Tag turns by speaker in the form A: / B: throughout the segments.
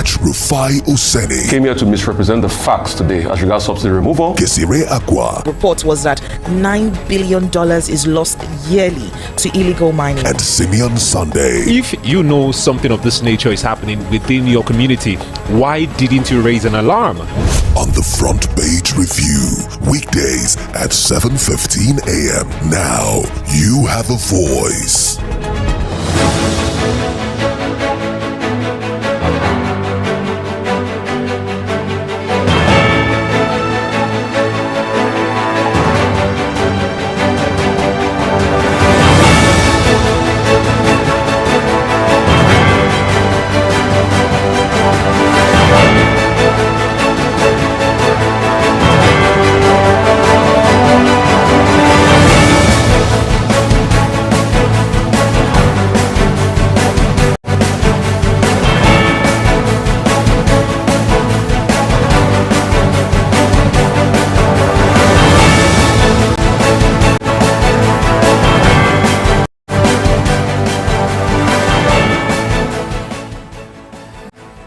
A: catch Rufai Oseni.
B: Came here to misrepresent the facts today as regards subsidy removal.
A: Kesire Akwa.
C: Report was that $9 billion is lost yearly to illegal mining.
A: And Simeon Sunday.
D: If you know something of this nature is happening within your community, why didn't you raise an alarm?
A: On the Front Page Review, weekdays at 7:15 a.m. Now you have a voice.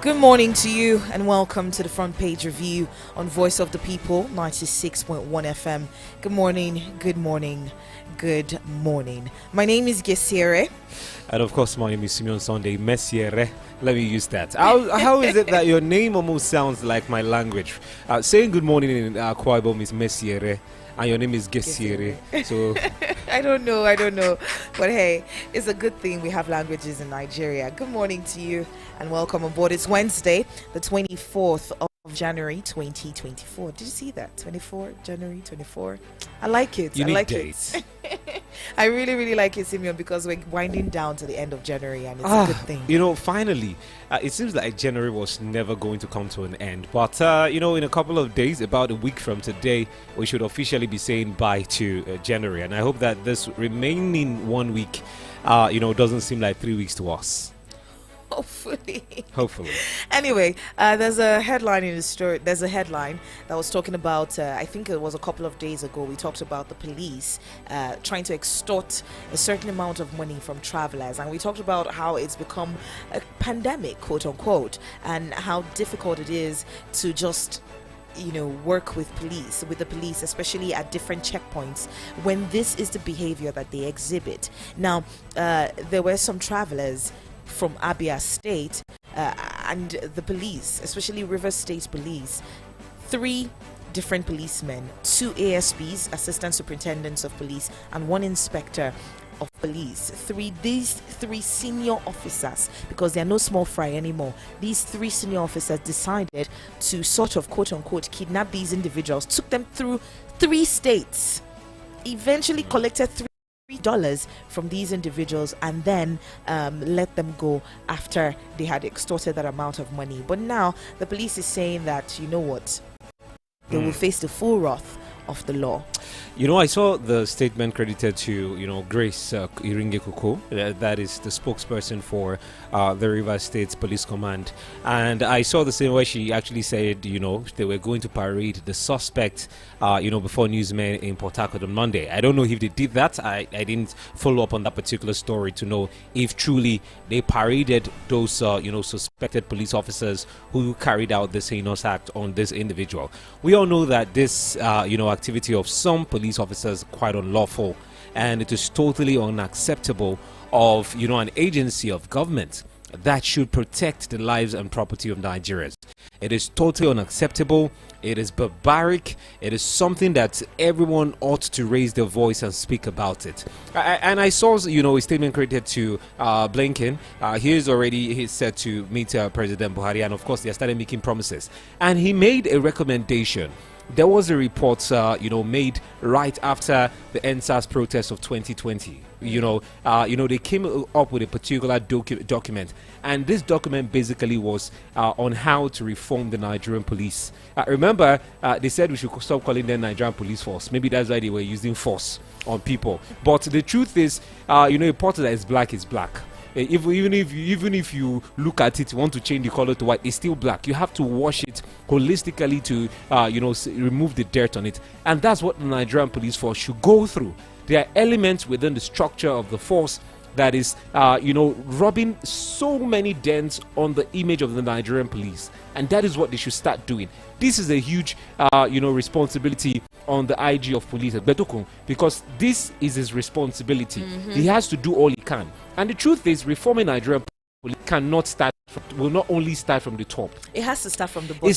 C: Good morning to you and welcome to the Front Page Review on Voice of the People 96.1 FM. Good morning, good morning, good morning. My name is Gesire.
D: And of course, my name is Simeon Sunday. Messiere. Let me use that. How is it that your name almost sounds like my language? Saying good morning in Akwa Ibom is Messiere, and your name is Gesire. So
C: I don't know. But hey, it's a good thing we have languages in Nigeria. Good morning to you and welcome aboard. It's Wednesday, the 24th of January 2024. Did you see that? 24 January 24. I like it.
D: You
C: I
D: need
C: like
D: dates.
C: it. I really like it, Simeon, because we're winding down to the end of January and it's a good thing.
D: You know, finally, it seems like January was never going to come to an end. But, you know, in a couple of days, about a week from today, we should officially be saying bye to January. And I hope that this remaining 1 week, you know, doesn't seem like 3 weeks to us. Hopefully.
C: Anyway, there's a headline in the story. There's a headline that was talking about, I think it was a couple of days ago, we talked about the police trying to extort a certain amount of money from travelers. And we talked about how it's become a pandemic, quote unquote, and how difficult it is to just work with the police, especially at different checkpoints, when this is the behavior that they exhibit. Now, there were some travelers from Abia State and the police, especially River State Police, 3 different policemen, 2 ASPs, assistant superintendents of police, and 1 inspector of police. These three senior officers, because they are no small fry anymore, these 3 senior officers decided to sort of quote unquote kidnap these individuals, took them through 3 states, eventually collected $3 from these individuals, and then let them go after they had extorted that amount of money. But now the police is saying that, you know what, they will face the full wrath of the law.
D: You know, I saw the statement credited to, Grace Iringekuko, that is the spokesperson for the River State Police Command. And I saw the same way she actually said, they were going to parade the suspect, before newsmen in Port Harcourt on Monday. I don't know if they did that. I didn't follow up on that particular story to know if truly they paraded those, suspected police officers who carried out this heinous act on this individual. We all know that this, activity of some police officers quite unlawful, and it is totally unacceptable of an agency of government that should protect the lives and property of Nigerians. It is totally unacceptable. It is barbaric. It is something that everyone ought to raise their voice and speak about it. And I saw, a statement credited to Blinken. He's set to meet President Buhari, and of course they started making promises. And he made a recommendation. There was a report, made right after the NSAS protest of 2020. They came up with a particular document, and this document basically was on how to reform the Nigerian police. Remember, they said we should stop calling them Nigerian Police Force. Maybe that's why they were using force on people. But the truth is, a pot that is black is black. Even if you look at it, you want to change the color to white, it's still black. You have to wash it holistically to remove the dirt on it, and that's what the Nigerian police force should go through. There are elements within the structure of the force that is, rubbing so many dents on the image of the Nigerian police. And that is what they should start doing. This is a huge, responsibility on the IG of police, Betokun, because this is his responsibility. He has to do all he can. And the truth is, reforming Nigerian police will not only start from the top.
C: It has to start from the bottom.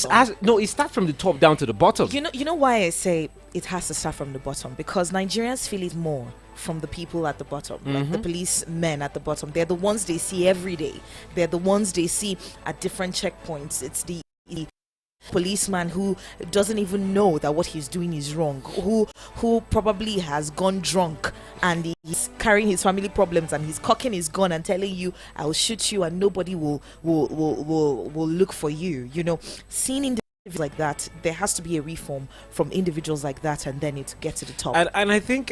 D: It starts from the top down to the bottom.
C: You know why I say it has to start from the bottom? Because Nigerians feel it more from the people at the bottom, like the policemen at the bottom. They're the ones they see every day. They're the ones they see at different checkpoints. It's the policeman who doesn't even know that what he's doing is wrong, who probably has gone drunk and he's carrying his family problems and he's cocking his gun and telling you, I'll shoot you and nobody will look for you. Seeing individuals like that, there has to be a reform from individuals like that, and then it get to the top.
D: And I think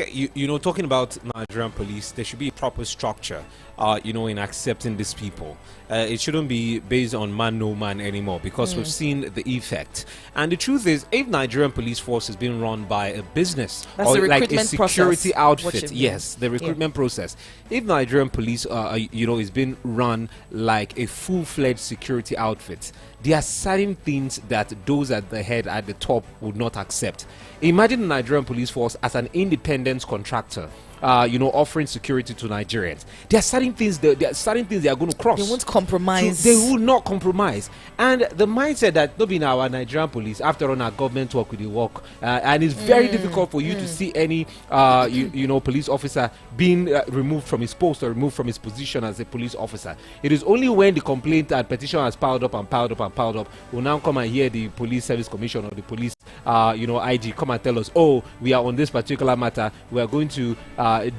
D: talking about Nigerian police, there should be a proper structure in accepting these people. It shouldn't be based on man no man anymore, because we've seen the effect. And the truth is, if Nigerian police force is being run by a business or like a security outfit, yes, the recruitment process. If Nigerian police is being run like a full-fledged security outfit, there are certain things that those at the head, at the top, would not accept. Imagine the Nigerian police force as an independent contractor, offering security to Nigerians. There are certain things they are going to cross.
C: They won't compromise.
D: So they will not compromise. And the mindset that not being our Nigerian police, after all, our government work with the work, and it's very difficult for you to see any police officer being removed from his post or removed from his position as a police officer. It is only when the complaint and petition has piled up, we'll now come and hear the police service commission or the police IG come and tell us, oh, we are on this particular matter, we are going to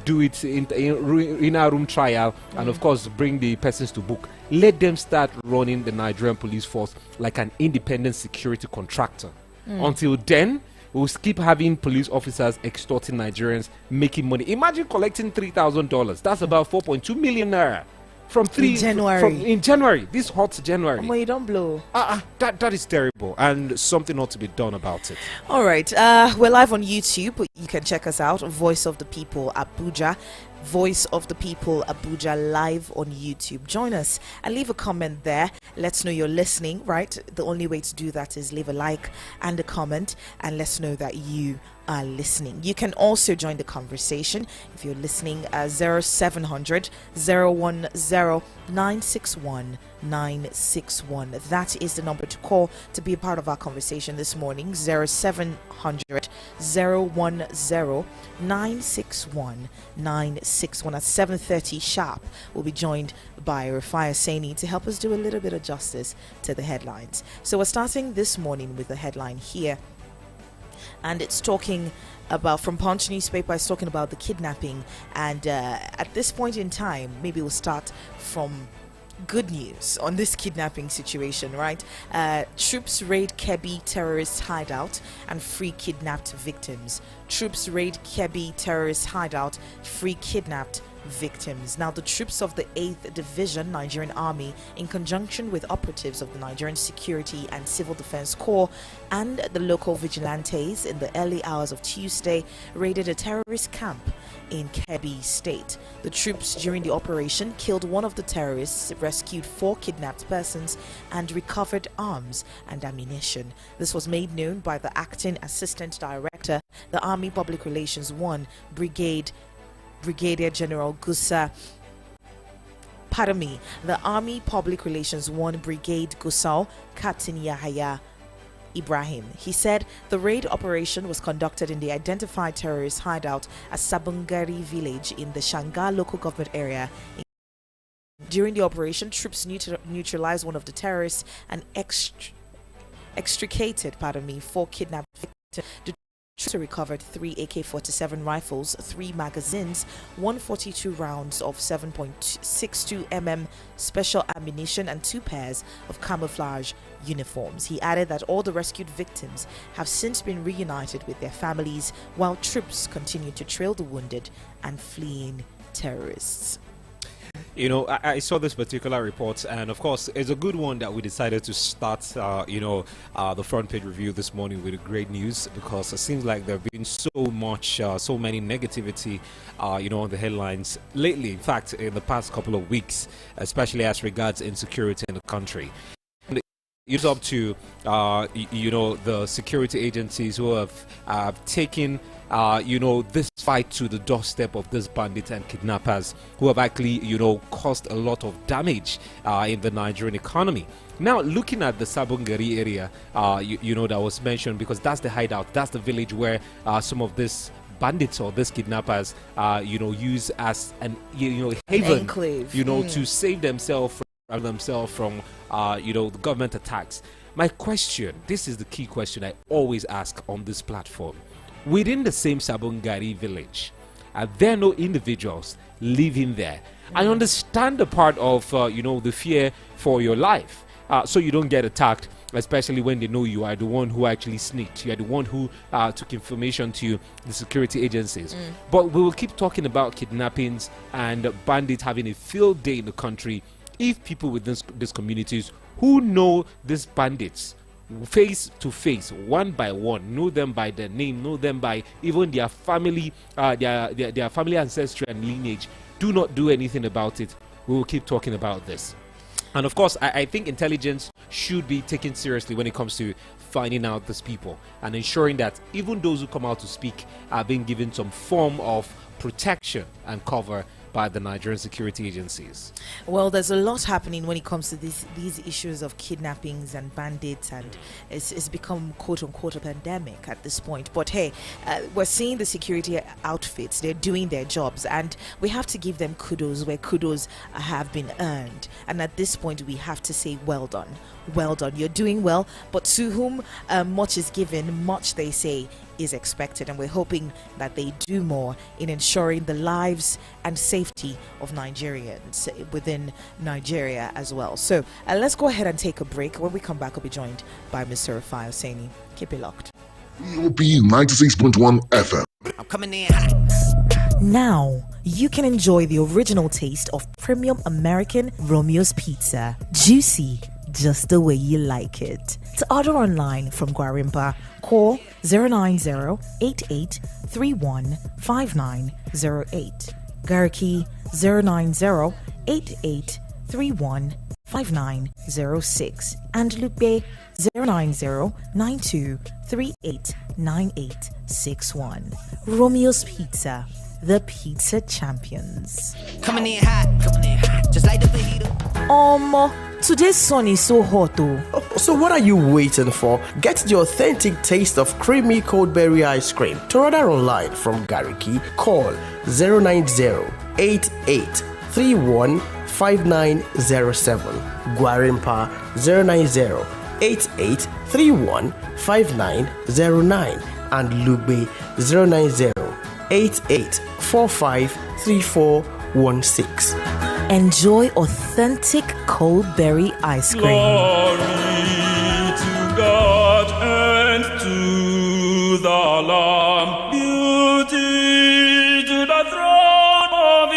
D: do it in our room trial, and of course bring the persons to book. Let them start running the Nigerian police force like an independent security contractor. Until then, we'll keep having police officers extorting Nigerians, making money. Imagine collecting $3,000. That's about 4.2 million naira. In January, this hot January.
C: You don't blow.
D: That is terrible, and something ought to be done about it.
C: All right, we're live on YouTube. You can check us out. Voice of the People Abuja. Voice of the People Abuja live on YouTube. Join us and leave a comment there. Let's know you're listening, right? The only way to do that is leave a like and a comment, and let's know that you are listening. You can also join the conversation if you're listening 0700 010 961 961. That is the number to call to be a part of our conversation this morning. 0700 010 961 961. At 7:30 sharp, we'll be joined by El-Rufai Oseni to help us do a little bit of justice to the headlines. So we're starting this morning with the headline here, and it's talking about, from Punch newspaper, it's talking about the kidnapping. And at this point in time, maybe we'll start from good news on this kidnapping situation, right? Troops raid Kebbi terrorist hideout and free kidnapped victims. Troops raid Kebbi terrorist hideout, free kidnapped victims. Now, the troops of the 8th Division Nigerian Army, in conjunction with operatives of the Nigerian Security and Civil Defense Corps and the local vigilantes, in the early hours of Tuesday, raided a terrorist camp in Kebbi State. The troops during the operation killed one of the terrorists, rescued 4 kidnapped persons, and recovered arms and ammunition. This was made known by the Acting Assistant Director, the Army Public Relations 1 Brigadier General the Army Public Relations 1 Brigade Gusau Captain Yahaya Ibrahim. He said the raid operation was conducted in the identified terrorist hideout at Sabungari village in the Shanga local government area. During the operation, troops neutralized one of the terrorists and extricated 4 kidnapped victims. The troops recovered 3 AK-47 rifles, 3 magazines, 142 rounds of 7.62 mm special ammunition, and 2 pairs of camouflage uniforms. He added that all the rescued victims have since been reunited with their families, while troops continue to trail the wounded and fleeing terrorists.
D: I saw this particular report, and of course, it's a good one that we decided to start, the front page review this morning with great news, because it seems like there have been so many negativity, on the headlines lately. In fact, in the past couple of weeks, especially as regards insecurity in the country. It's up to the security agencies who have taken this fight to the doorstep of these bandits and kidnappers who have actually caused a lot of damage in the Nigerian economy. Now, looking at the Sabongari area, that was mentioned, because that's the hideout, that's the village where some of these bandits or these kidnappers use as an haven,
C: enclave,
D: to save themselves from the government attacks. My question, this is the key question I always ask on this platform: within the same Sabongari village, are there no individuals living there? I understand the part of the fear for your life, so you don't get attacked, especially when they know you are the one who actually sneaked, you are the one who took information to the security agencies. But we will keep talking about kidnappings and bandits having a field day in the country if people within these communities who know these bandits face to face, one by one, know them by their name, know them by even their family, their family ancestry and lineage, do not do anything about it, we will keep talking about this. And of course, I think intelligence should be taken seriously when it comes to finding out these people and ensuring that even those who come out to speak are being given some form of protection and cover by the Nigerian security agencies.
C: Well, there's a lot happening when it comes to these issues of kidnappings and bandits, and it's become quote-unquote a pandemic at this point. But hey, we're seeing the security outfits, they're doing their jobs, and we have to give them kudos where kudos have been earned. And at this point, we have to say, well done. Well done, you're doing well. But to whom much is given, much, they say, is expected, and we're hoping that they do more in ensuring the lives and safety of Nigerians within Nigeria as well. So let's go ahead and take a break. When we come back, we'll be joined by Mr. El-Rufai Oseni. Keep it locked.
A: EOP 96.1 FM.
E: I'm coming in hot.
C: Now you can enjoy the original taste of premium American Romeo's Pizza, juicy just the way you like it. To order online from Guarimpa, call 090-8831-5908. Gariki 090-8831-5906. And Lupe 090-9238-9861. Romeo's Pizza, the pizza champions.
E: Coming in hot, just like the fajita.
C: Today's sun is so hot though.
F: So what are you waiting for? Get the authentic taste of creamy cold berry ice cream. To order online from Gariki, call 090-8831-5907. Guarimpa 090-8831-5909. And Lugbe 090-8845-3416. Enjoy authentic cold berry ice cream.
G: Glory to God and to the Lamb. Beauty to the throne of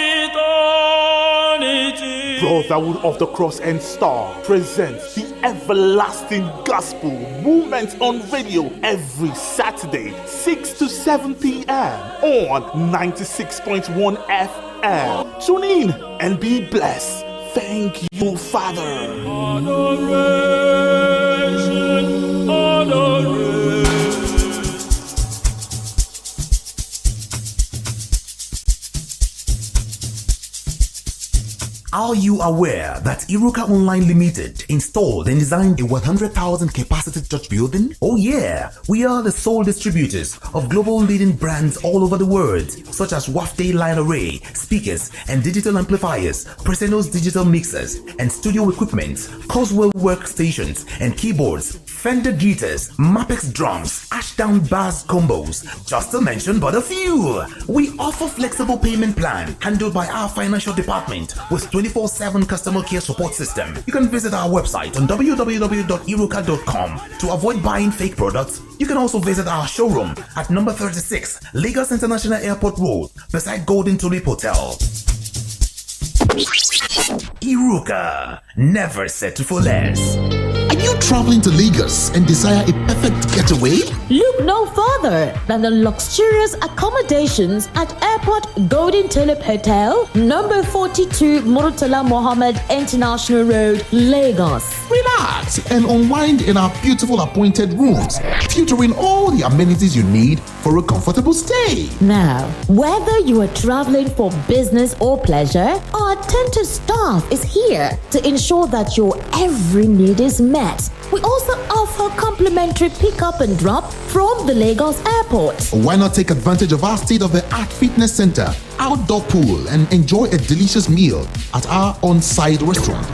G: eternity.
H: Brotherhood of the Cross and Star presents the Everlasting Gospel Movement on Radio every Saturday, 6 to 7 p.m. on 96.1 FM. Tune in and be blessed. Thank you, Father.
G: Adoration, adoration.
I: Are you aware that Iruka Online Limited installed and designed a 100,000 capacity church building? Oh yeah, we are the sole distributors of global leading brands all over the world, such as Wafday Line Array, speakers and digital amplifiers, Preseno's digital mixers and studio equipment, Coswell workstations and keyboards, Fender guitars, Mapex drums, Ashdown bass combos, just to mention but a few. We offer flexible payment plan handled by our financial department with 24/7 customer care support system. You can visit our website on www.iruka.com to avoid buying fake products. You can also visit our showroom at number 36 Lagos International Airport Road beside Golden Tulip Hotel. Iruka. Never settle for less.
A: Are you traveling to Lagos and desire a perfect getaway?
J: Look no further than the luxurious accommodations at Airport Golden Tulip Hotel, number 42 Murtala Mohammed International Road, Lagos.
A: Relax and unwind in our beautiful appointed rooms, featuring all the amenities you need for a comfortable stay.
J: Now, whether you are traveling for business or pleasure, our attentive staff is here to ensure that your every need is met. We also offer complimentary pickup and drop from the Lagos airport.
A: Why not take advantage of our state-of-the-art fitness center, outdoor pool, and enjoy a delicious meal at our on-site restaurant?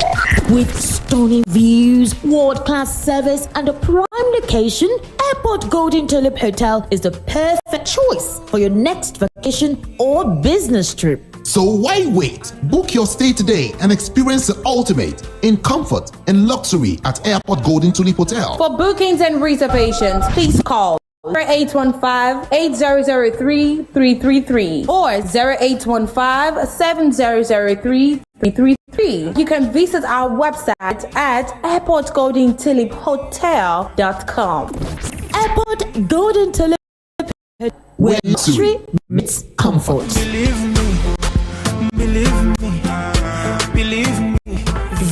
J: With stunning views, world-class service, and a prime location, Airport Golden Tulip Hotel is the perfect choice for your next vacation or business trip.
A: So why wait? Book your stay today and experience the ultimate in comfort and luxury at Airport Golden Tulip Hotel.
K: For bookings and reservations, please call 0815-8003-333 or 0815-7003-333. You can visit our website at airportgoldentuliphotel.com.
J: Airport Golden Tulip, where luxury meets comfort.
E: Believe me.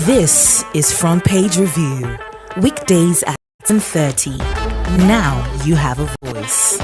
C: This is Frontpage Review, weekdays at 7:30. Now you have a voice.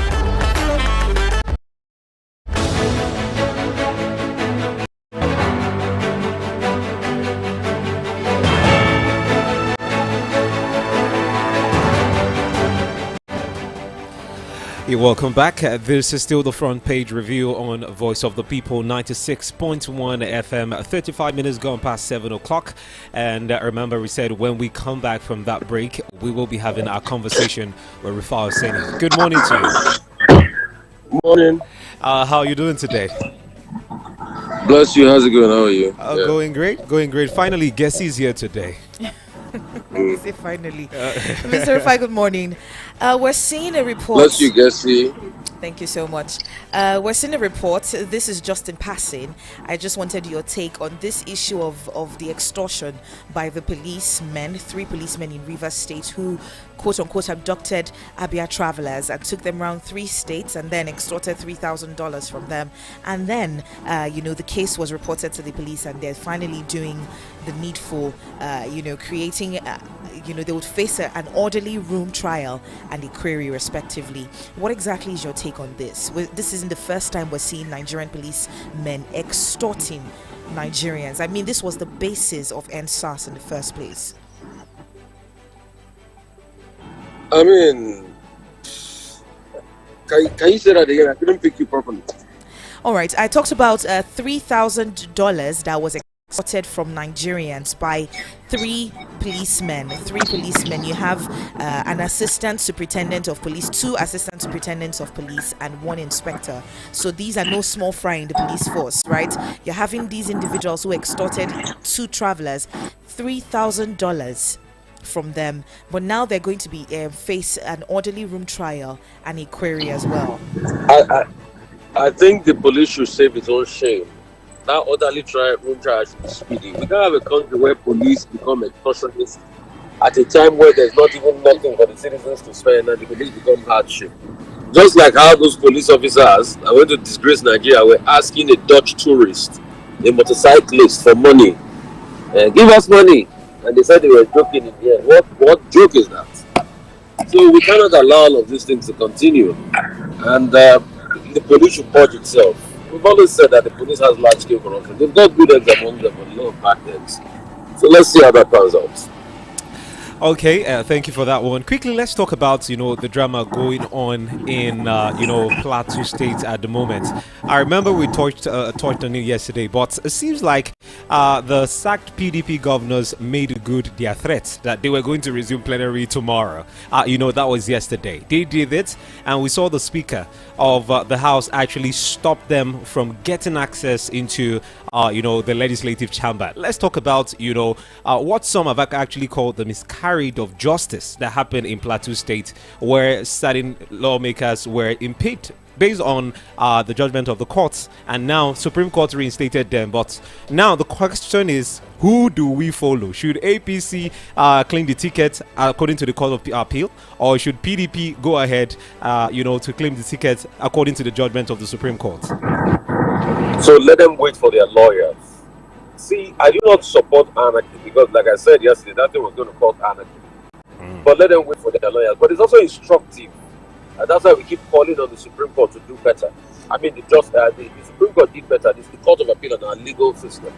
D: Welcome back. This is still the Front Page Review on Voice of the People 96.1 FM. 35 minutes gone past 7 o'clock. And remember, we said when we come back from that break, we will be having our conversation with El-Rufai Oseni. Good morning to you.
L: Morning.
D: How are you doing today?
L: Bless you. How's it going? How are you?
D: Going great. Going great. Finally, Guessie's here today.
C: Is it finally? Mr. El-Rufai, good morning. We're seeing a report.
L: Bless you, Gessie.
C: Thank you so much. We're seeing a report. This is just in passing. I just wanted your take on this issue of the extortion by the policemen, 3 policemen in Rivers State who quote-unquote abducted Abia travelers and took them around 3 states and then extorted $3,000 from them. And then, the case was reported to the police and they're finally doing the needful, creating, they would face an orderly room trial and a query respectively. What exactly is your take on this? This isn't the first time we're seeing Nigerian policemen extorting Nigerians. I mean, this was the basis of NSAS in the first place.
L: I mean, can you say that again? I couldn't pick you properly.
C: All right. I talked about $3,000 that was extorted from Nigerians by 3 policemen. You have an assistant superintendent of police, 2 assistant superintendents of police, and 1 inspector. So these are no small fry in the police force, right? You're having these individuals who extorted 2 travelers, $3,000 from them, but now they're going to be face an orderly room trial and a query as well.
L: I think the police should save its own shame. That orderly room trial should be speedy. We can't have a country where police become extortionists at a time where there's not even nothing for the citizens to spend and the police become hardship. Just like how those police officers that went to disgrace Nigeria were asking a Dutch tourist, a motorcyclist, for money. Give us money. And they said they were joking in the end. What joke is that? So we cannot allow all of these things to continue. And the police should purge itself. We've always said that the police has large-scale corruption. They've got good eggs among them, but a lot of bad eggs. So let's see how that pans out.
D: Okay, thank you for that one. Quickly, let's talk about, the drama going on in, Plateau State at the moment. I remember we touched on it yesterday, but it seems like the sacked PDP governors made good their threats that they were going to resume plenary tomorrow. That was yesterday. They did it, and we saw the Speaker of the House actually stop them from getting access into, the legislative chamber. Let's talk about, what some have actually called the miscarriage of justice that happened in Plateau State, where certain lawmakers were impeded based on the judgment of the courts, and now Supreme Court reinstated them. But now the question is, who do we follow? Should APC claim the ticket according to the Court of Appeal, or should PDP go ahead, to claim the ticket according to the judgment of the Supreme Court?
L: So let them wait for their lawyers. See, I do not support anarchy because, like I said yesterday, that thing was going to cause anarchy. But let them wait for their lawyers. But it's also instructive. And that's why we keep calling on the Supreme Court to do better. I mean, the Supreme Court did better. This is the Court of Appeal and our legal system.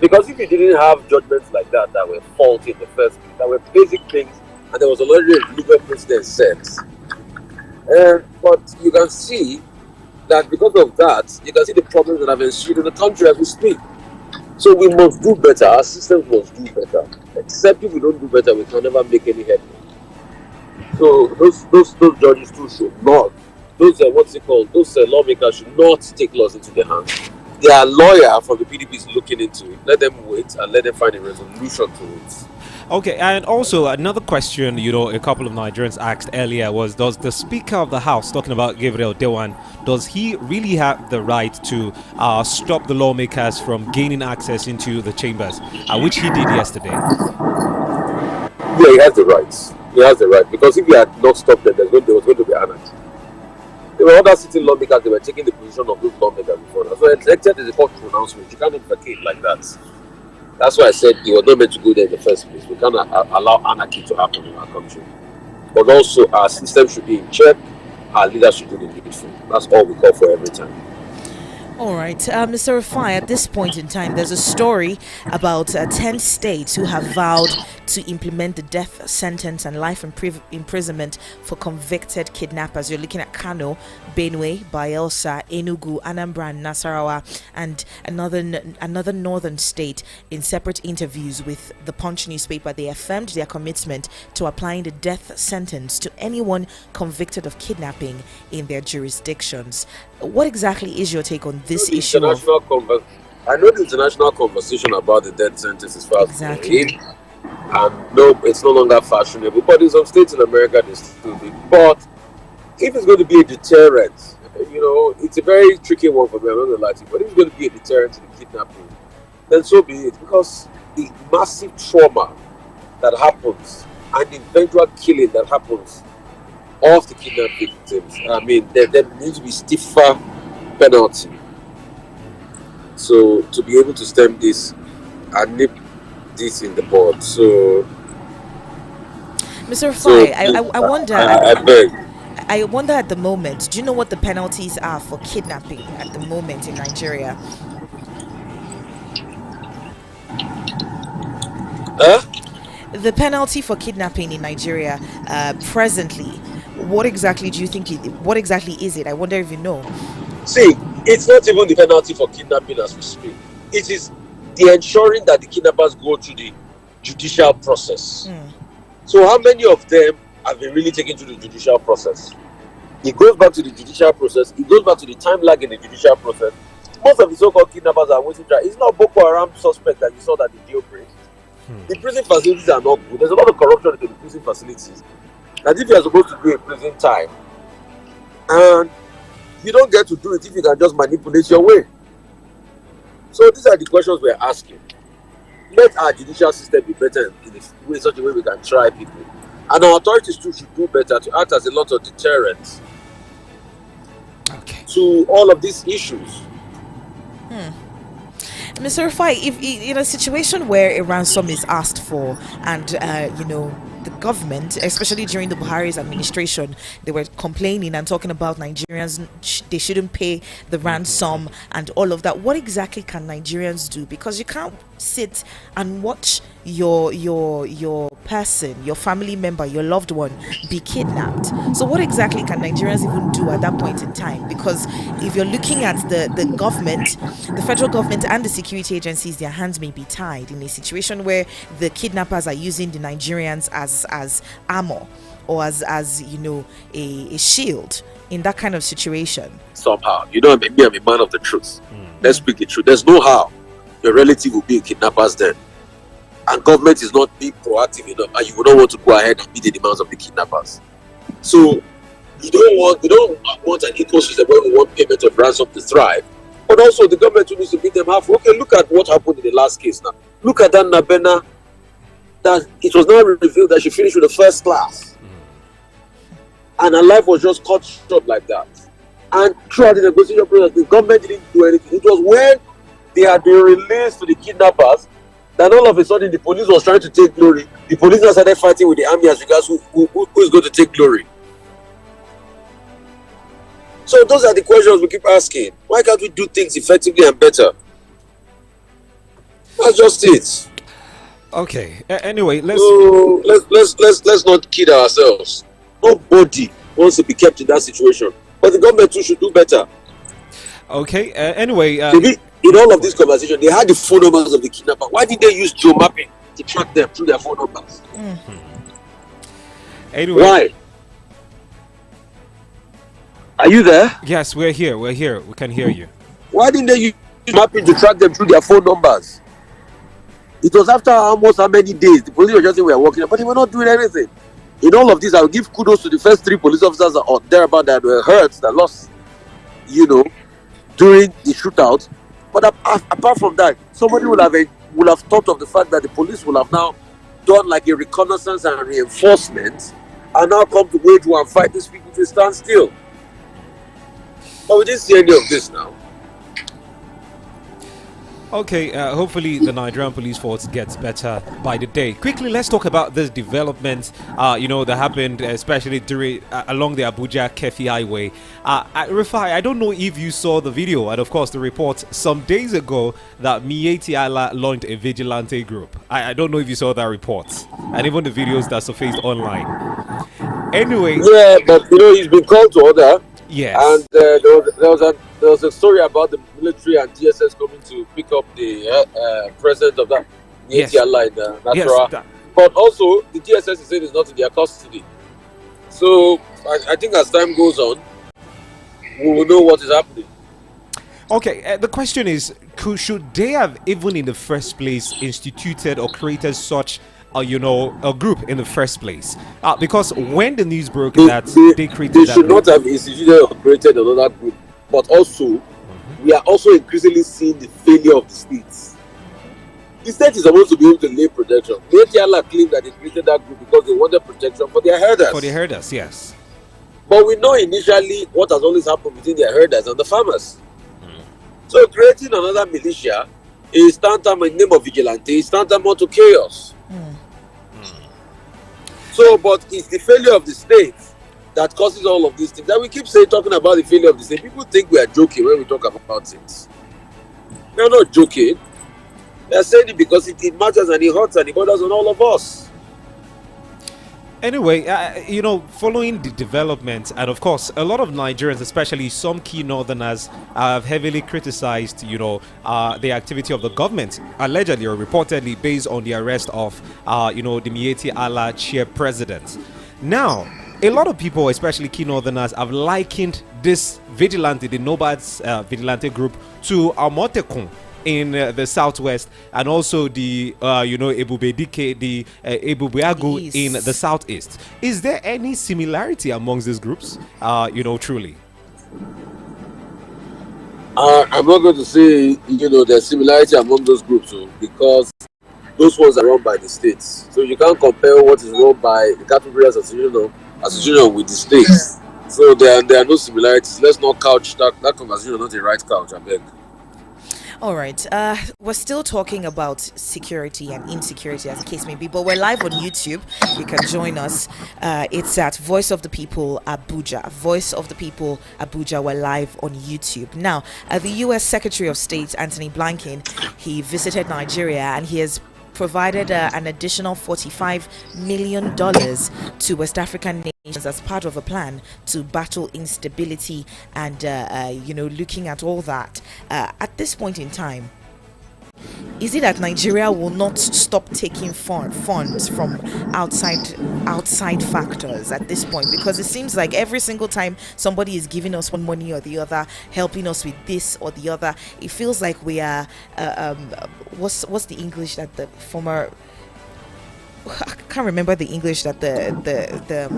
L: Because if you didn't have judgments like that were faulty in the first place, that were basic things, and there was already a legal precedent set. But you can see that because of that, you can see the problems that have ensued in the country as we speak. So we must do better. Our systems must do better. Except if we don't do better, we can never make any headway. So those judges too should not. Those lawmakers should not take laws into their hands. Their lawyer from the PDP is looking into it. Let them wait and let them find a resolution to it.
D: Okay, and also another question, a couple of Nigerians asked earlier was, does the Speaker of the House, talking about Gabriel Dewan, does he really have the right to stop the lawmakers from gaining access into the chambers, which he did yesterday?
L: Yeah, he has the right. He has the right, because if he had not stopped them, there was going to be anarchy. There were other sitting lawmakers, they were taking the position of those lawmakers before. So elected is a court pronouncement. You can't advocate like that. That's why I said he was not meant to go there in the first place. We can't allow anarchy to happen in our country. But also, our system should be in check. Our leaders should do the needful. That's all we call for every time.
C: All right, Mr. Rufai, at this point in time, there's a story about 10 states who have vowed to implement the death sentence and life imprisonment for convicted kidnappers. You're looking at Kano, Benue, Bayelsa, Enugu, Anambra, and Nasarawa, and another northern state. In separate interviews with the Punch newspaper, they affirmed their commitment to applying the death sentence to anyone convicted of kidnapping in their jurisdictions. What exactly is your take on this issue?
L: I know the international conversation about the death sentence is fast. Exactly. And no, it's no longer fashionable. But in some states in America, they still do. But if it's going to be a deterrent, it's a very tricky one for me, I'm not going to lie to you. But if it's going to be a deterrent to the kidnapping, then so be it. Because the massive trauma that happens and the eventual killing that happens of the kidnapped victims, I mean, there needs to be stiffer penalty. So to be able to stem this and nip this in the bud. So,
C: Mr. Rufai, I wonder.
L: I beg.
C: I wonder at the moment. Do you know what the penalties are for kidnapping at the moment in Nigeria? The penalty for kidnapping in Nigeria presently. What exactly do you think? What exactly is it? I wonder if you know.
L: See, it's not even the penalty for kidnapping as we speak. It is the ensuring that the kidnappers go through the judicial process. So how many of them have been really taken through the judicial process? It goes back to the judicial process. It goes back to the time lag in the judicial process. Most of the so-called kidnappers are waiting trial. It's not Boko Haram suspect that you saw that the deal break. The prison facilities are not good. There's a lot of corruption in the prison facilities. And if you are supposed to do a prison time, and you don't get to do it if you can just manipulate your way. So these are the questions we're asking. Let our judicial system be better in such a way we can try people. And our authorities too should do better to act as a lot of deterrents to all of these issues.
C: Mr. Rufai, if in a situation where a ransom is asked for and the government, especially during the Buhari's administration, they were complaining and talking about Nigerians, they shouldn't pay the ransom and all of that. What exactly can Nigerians do? Because you can't sit and watch your person, your family member, your loved one be kidnapped. So what exactly can Nigerians even do at that point in time? Because if you're looking at the government, the federal government and the security agencies, their hands may be tied in a situation where the kidnappers are using the Nigerians as armor or as a shield in that kind of situation.
L: Somehow, me, I'm a man of the truth. Let's speak the truth. There's no how your relative will be a kidnapper's den, and government is not being proactive enough, and you will not want to go ahead and meet the demands of the kidnappers. So We don't want an ecosystem where we want payment of ransom to thrive. But also the government needs to meet them halfway. Okay, look at what happened in the last case now. Look at that Nabena, that it was now revealed that she finished with the first class. And her life was just cut short like that. And throughout the negotiation process, the government didn't do anything. It was when they had been released to the kidnappers that all of a sudden the police was trying to take glory. The police now started fighting with the army as regards who is going to take glory. So those are the questions we keep asking. Why can't we do things effectively and better? That's just it.
D: Okay. Anyway, let's
L: not kid ourselves. Nobody wants to be kept in that situation, but the government too should do better.
D: Okay. Anyway,
L: in all of this conversation, they had the phone numbers of the kidnapper. Why did they use geomapping to track them through their phone numbers?
D: Anyway,
L: why? Are you there?
D: Yes, we're here. We can hear you.
L: Why didn't they use mapping to track them through their phone numbers? It was after almost how many days the police were just saying we are working, but they were not doing anything. In all of this, I will give kudos to the first 3 police officers or thereabout that were hurt, that lost, during the shootout. But apart from that, somebody will have thought of the fact that the police will have now done like a reconnaissance and reinforcement, and now come to wage war and fight these people to stand still. But we didn't see any of this now.
D: Okay, hopefully the Nigerian police force gets better by the day. Quickly, let's talk about this development, that happened, especially along the Abuja-Kefi Highway. El-Rufai, I don't know if you saw the video and, of course, the report some days ago that Miyetti Allah launched a vigilante group. I don't know if you saw that report and even the videos that surfaced online. Anyway.
L: Yeah, but, he's been called to order.
D: Yes.
L: And there was a story about the military and DSS coming to pick up the president of that Miyetti Allah in Nasarawa. Yes, but also, the DSS is saying it's not in their custody. So, I think as time goes on, we will know what is happening.
D: Okay, the question is, should they have even in the first place instituted or created such a group in the first place? Because when the news broke that they created
L: they
D: that
L: should
D: group,
L: not have instituted or created another group. But also, we are also increasingly seeing the failure of the states. The state is supposed to be able to lay protection. Miyetti Allah claimed that they created that group because they wanted protection for their herders.
D: For the herders, yes.
L: But we know initially what has always happened between their herders and the farmers. So creating another militia is tantamount in the name of vigilante, is tantamount to chaos. So, but it's the failure of the state that causes all of these things. And we keep talking about the failure of the state. People think we are joking when we talk about things. We are not joking. They are saying it because it matters and it hurts and it bothers on all of us.
D: Anyway, following the development, and of course, a lot of Nigerians, especially some key northerners, have heavily criticized, the activity of the government, allegedly or reportedly based on the arrest of, the Miyetti Allah chair president. Now, a lot of people, especially key northerners, have likened this vigilante, the Nobads vigilante group, to Amotekun in the southwest, and also the Ebubedike, the Ebubeagu in the southeast. Is there any similarity amongst these groups? Truly.
L: I'm not going to say there's similarity among those groups, because those ones are run by the states. So you can't compare what is run by the Cattle Breeders Association with the states. So there are no similarities. Let's not couch that conversation, not a right couch, I beg.
C: All right. We're still talking about security and insecurity, as the case may be, but we're live on YouTube. You can join us. It's at Voice of the People Abuja. Voice of the People Abuja. We're live on YouTube. Now, the U.S. Secretary of State, Anthony Blinken, he visited Nigeria and he has provided an additional $45 million to West African nations as part of a plan to battle instability and, looking at all that. At this point in time, is it that Nigeria will not stop taking funds from outside factors at this point? Because it seems like every single time somebody is giving us one money or the other, helping us with this or the other, it feels like we are what's the English that the former I can't remember the English that the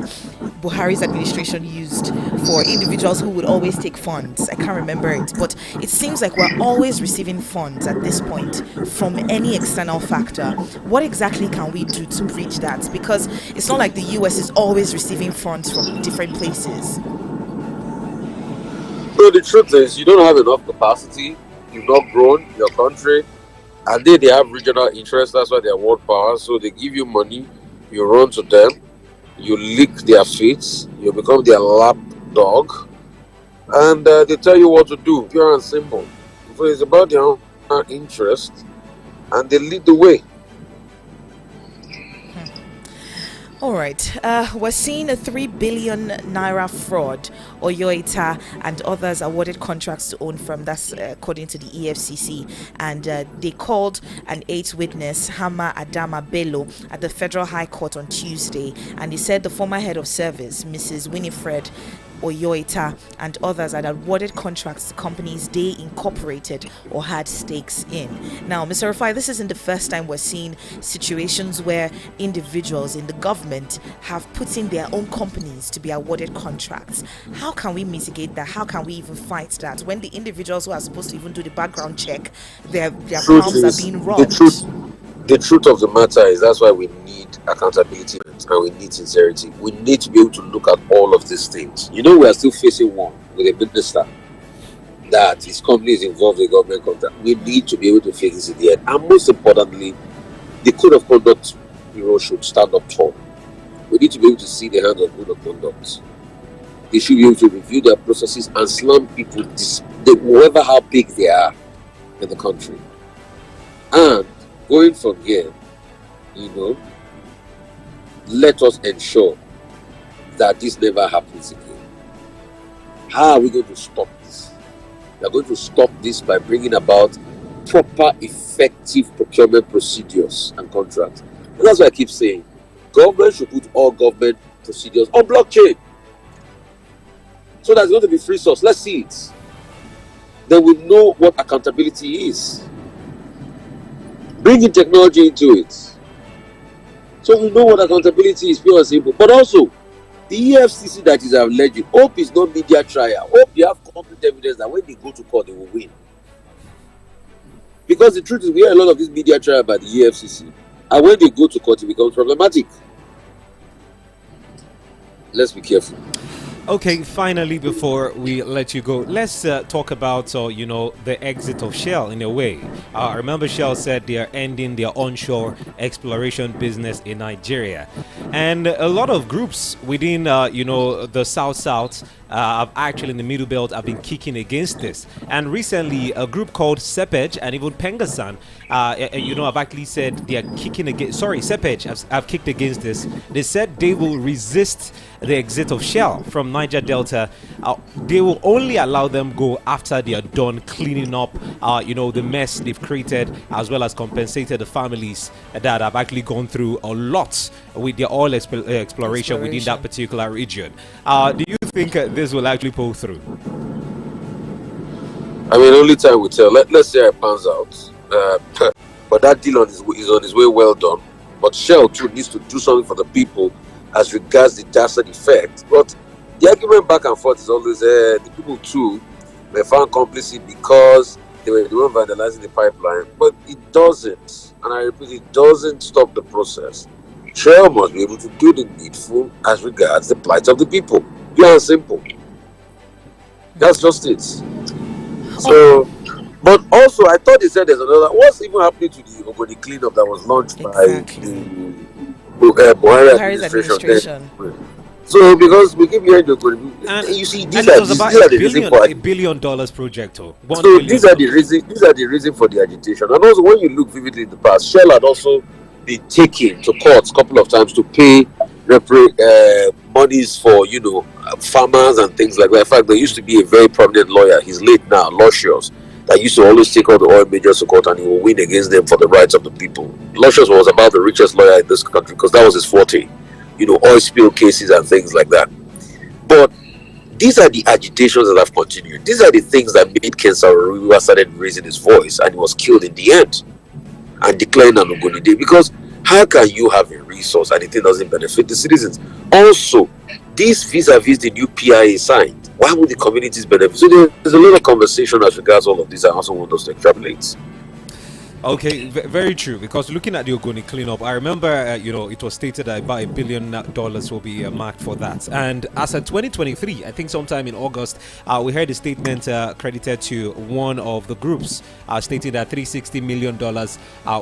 C: Buhari's administration used for individuals who would always take funds. I can't remember it, but it seems like we're always receiving funds at this point from any external factor. What exactly can we do to bridge that? Because it's not like the US is always receiving funds from different places.
L: So the truth is, you don't have enough capacity. You've not grown your country, and they have regional interests. That's why they are world power. So they give you money, you run to them, you lick their feet, you become their lap dog, and they tell you what to do, pure and simple. So it's about their own interest, and they lead the way.
C: All right, we're seeing a 3 billion naira fraud. Oyoita and others awarded contracts to own firm. That's according to the EFCC. And they called an 8th witness, Hama Adama Bello, at the Federal High Court on Tuesday. And he said the former head of service, Mrs. Winifred Oyoita, and others had awarded contracts to companies they incorporated or had stakes in. Now, Mr. Rufai, this isn't the first time we're seeing situations where individuals in the government have put in their own companies to be awarded contracts. How can we mitigate that? How can we even fight that when the individuals who are supposed to even do the background check, their palms are being robbed?
L: The truth of the matter is that's why we need accountability and we need sincerity. We need to be able to look at all of these things. You know, we are still facing one with a minister that his company is involved in a government contract. We need to be able to face this in the end. And most importantly, the code of conduct bureau should stand up tall. We need to be able to see the hand of code of conduct. They should be able to review their processes and slam people, whoever how big they are in the country. And going from here, let us ensure that this never happens again. How are we going to stop this? We are going to stop this by bringing about proper, effective procurement procedures and contracts. And that's why I keep saying, government should put all government procedures on blockchain. So that's going to be free source. Let's see it. Then we know what accountability is. Bringing technology into it. So we know what accountability is, pure and simple. But also, the EFCC that is alleged, hope is not media trial. Hope they have concrete evidence that when they go to court, they will win. Because the truth is, we hear a lot of this media trial by the EFCC. And when they go to court, it becomes problematic. Let's be careful.
D: Okay, finally, before we let you go, let's talk about, the exit of Shell in a way. I remember Shell said they are ending their onshore exploration business in Nigeria. And a lot of groups within, the South, actually in the Middle Belt, have been kicking against this. And recently, a group called Sepej and even Pengasan, have actually said they are kicking against, Sepej have kicked against this. They said they will resist the exit of Shell from Niger Delta. They will only allow them go after they are done cleaning up, the mess they've created, as well as compensated the families that have actually gone through a lot with their oil exploration within that particular region. Do you think this will actually pull through?
L: I mean, only time will tell. Let's say it pans out. But that deal is on his way, well done. But Shell too needs to do something for the people as regards the dastard effect. But the argument back and forth is always the people too were found complicit because they were the one vandalizing the pipeline. But it doesn't, and I repeat, it doesn't stop the process. Shell must be able to do the needful as regards the plight of the people. Pure and simple. That's just it. So, but also, I thought they said there's another. What's even happening to the Ogoni cleanup that was launched by the Buhari administration? So, because we keep hearing the Ogoni, you see, these are the reason for
D: $1 billion project.
L: So these are the reason for the agitation. And also, when you look vividly in the past, Shell had also been taken to courts a couple of times to pay monies for farmers and things like that. In fact, there used to be a very prominent lawyer, he's late now, Luscious, that used to always take all the oil majors to court and he will win against them for the rights of the people. Luscious was about the richest lawyer in this country because that was his forte, oil spill cases and things like that. But these are the agitations that have continued. These are the things that made Ken Saro-Wiwa started raising his voice and he was killed in the end and declaring an Ogoni Day, because How can you have a resource and the thing doesn't benefit the citizens? Also, this vis-a-vis the new PIA signed, why would the communities benefit? So there's a lot of conversation as regards all of this. I also want us to extrapolate.
D: Okay, very true. Because looking at the Ogoni cleanup, I remember, it was stated that about $1 billion will be marked for that. And as of 2023, I think sometime in August, we heard a statement credited to one of the groups stating that $360 million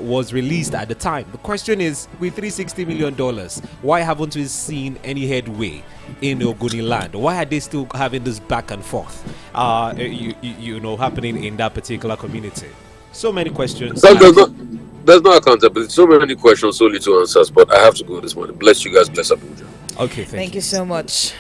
D: was released at the time. The question is, with $360 million, why haven't we seen any headway in the Ogoni land? Why are they still having this back and forth, happening in that particular community? So many questions.
L: There's no accountability. So many questions, so little answers. But I have to go this morning. Bless you guys. Bless Abuja.
D: Okay,
C: thank you so much.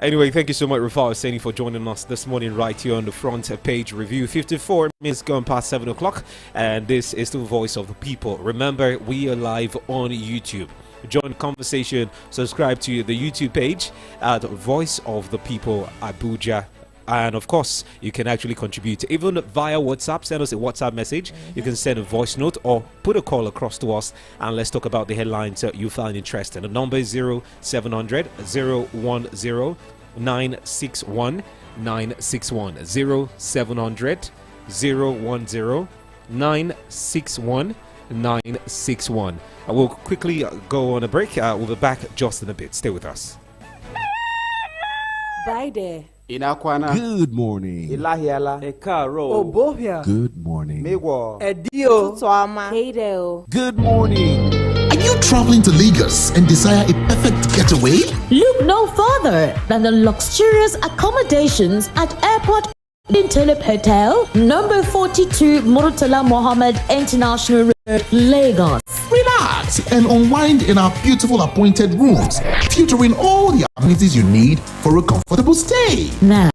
D: Anyway, thank you so much, El-Rufai Oseni, for joining us this morning right here on the front page review. 54 minutes going past 7 o'clock, and this is the Voice of the People. Remember, we are live on YouTube. Join the conversation. Subscribe to the YouTube page at Voice of the People Abuja. And of course, you can actually contribute even via WhatsApp. Send us a WhatsApp message. You can send a voice note or put a call across to us, and let's talk about the headlines you find interesting. The number is 0700 010 961 961. 0700 010 961 961. I will quickly go on a break. We'll be back just in a bit. Stay with us.
M: Bye there.
N: Inakwana.
O: Good morning.
N: Ilahiala.
M: Ekaro.
N: Obohia.
O: Good morning.
N: Mewo.
M: Edio. Tuama. Heideo.
O: Good morning. Are you traveling to Lagos and desire a perfect getaway?
J: Look no further than the luxurious accommodations at Airport Intellip Hotel, number 42 Murtala Mohammed International Road, Lagos.
O: Relax and unwind in our beautiful appointed rooms, featuring all the amenities you need for a comfortable stay.
J: Now,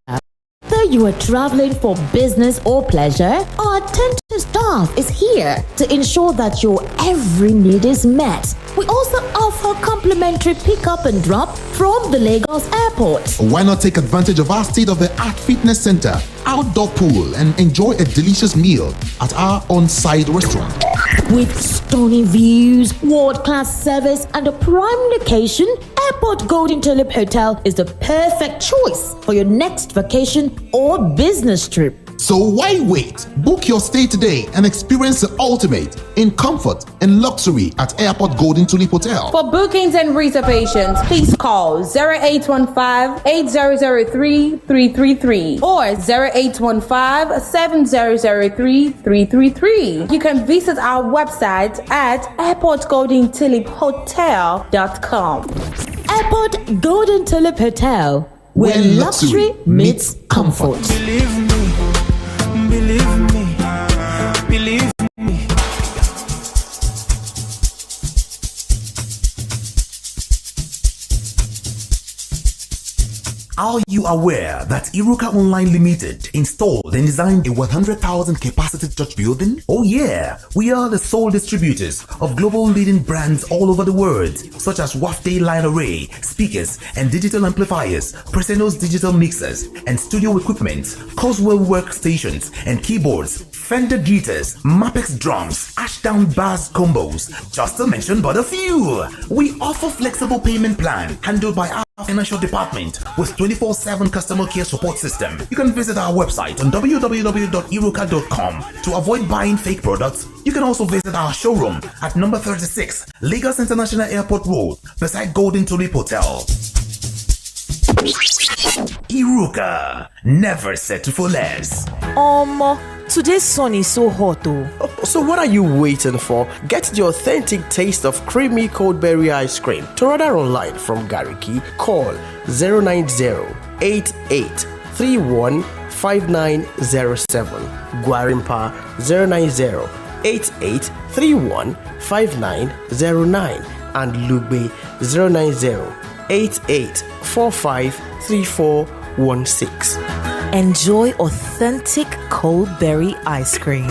J: whether you are traveling for business or pleasure, our attentive staff is here to ensure that your every need is met. We also offer complimentary pick-up and drop from the Lagos airport.
O: Why not take advantage of our state-of-the-art fitness center, outdoor pool, and enjoy a delicious meal at our on-site restaurant?
J: With stunning views, world-class service, and a prime location, Airport Golden Tulip Hotel is the perfect choice for your next vacation or business trip.
O: So why wait? Book your stay today and experience the ultimate in comfort and luxury at Airport Golden Tulip Hotel.
K: For bookings and reservations, please call 0815-8003-333 or 0815-7003-333. You can visit our website at airportgoldentuliphotel.com.
J: Airport Golden Tulip Hotel, where luxury meets comfort.
P: Believe me, believe me, believe me.
I: Are you aware that Iruka Online Limited installed and designed a 100,000 capacity church building? Oh yeah, we are the sole distributors of global leading brands all over the world, such as Wafday Line Array, speakers and digital amplifiers, Preseno's digital mixers and studio equipment, Coswell workstations and keyboards, Fender guitars, Mapex drums, Ashdown bass combos, just to mention but a few. We offer flexible payment plan handled by our financial department with 24/7 customer care support system. You can visit our website on www.iruka.com to avoid buying fake products. You can also visit our showroom at number 36 Lagos International Airport Road beside Golden Tulip Hotel. Iruka, never settle for less.
C: Today's sun is so hot though.
F: So what are you waiting for? Get the authentic taste of creamy cold berry ice cream. To order online from Gariki, call 090-8831-5907. Guarimpa 090-8831-5909. And Lugbe 090-8845-3416.
C: Enjoy authentic cold berry ice cream.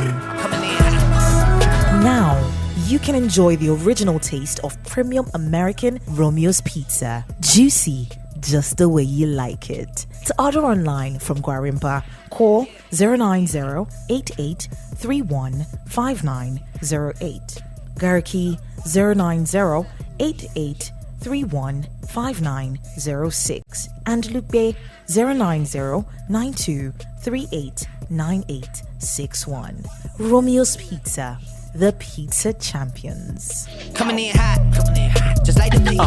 C: Now, you can enjoy the original taste of premium American Romeo's Pizza. Juicy, just the way you like it. To order online from Guarimpa, call 090-8831-5908. Gariki 090-8831-5906 and Lupe 090-9238-9861. Romeo's Pizza, the pizza champions.
E: Coming in hot, just like the beat.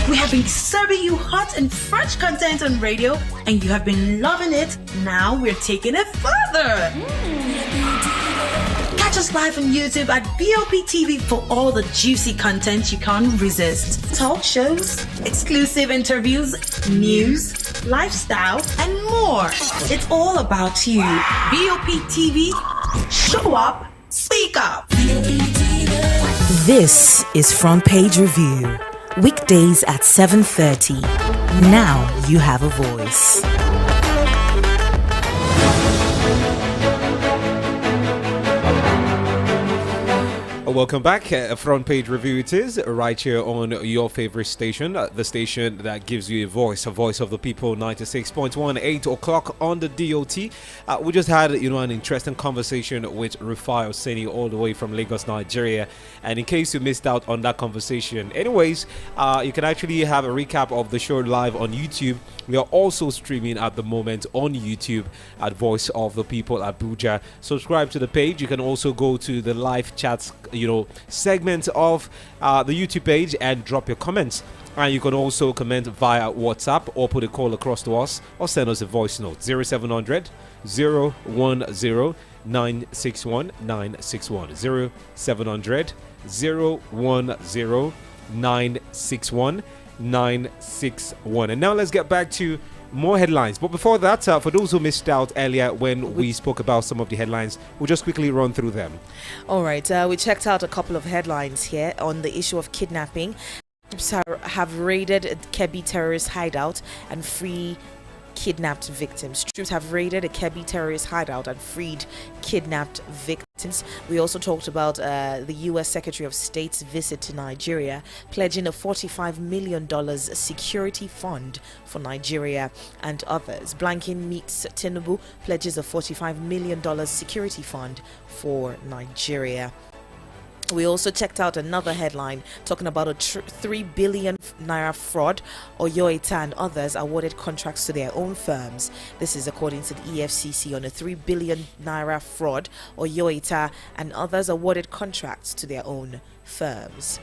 N: We have been serving you hot and fresh content on radio, and you have been loving it. Now we're taking it further. Catch us live on YouTube at VOP TV for all the juicy content you can't resist. Talk shows, exclusive interviews, news, lifestyle, and more. It's all about you. VOP TV, show up, speak up.
C: This is Front Page Review. Weekdays at 7:30. Now you have a voice.
D: Welcome back. Front Page Review it is, right here on your favorite station, the station that gives you a voice of the people, 96.1, 8 o'clock on the DOT. We just had, an interesting conversation with El-Rufai Oseni all the way from Lagos, Nigeria. And in case you missed out on that conversation, anyways, you can actually have a recap of the show live on YouTube. We are also streaming at the moment on YouTube at Voice of the People Abuja. Subscribe to the page. You can also go to the live chats, segment of the YouTube page and drop your comments. And you can also comment via WhatsApp or put a call across to us or send us a voice note 0700 010 961 961 0700 010 961 961. And now let's get back to more headlines. But before that, for those who missed out earlier when we spoke about some of the headlines, we'll just quickly run through them.
C: All right, we checked out a couple of headlines here on the issue of kidnapping. Troops have raided Kebbi terrorist hideout and free kidnapped victims. Troops have raided a Kebbi terrorist hideout and freed kidnapped victims. We also talked about the U.S. Secretary of State's visit to Nigeria, pledging a $45 million security fund for Nigeria and others. Blinken meets Tinubu, pledges a $45 million security fund for Nigeria. We also checked out another headline talking about a 3 billion naira fraud. Oyoita and others awarded contracts to their own firms. This is according to the EFCC on a 3 billion naira fraud. Oyoita and others awarded contracts to their own firms.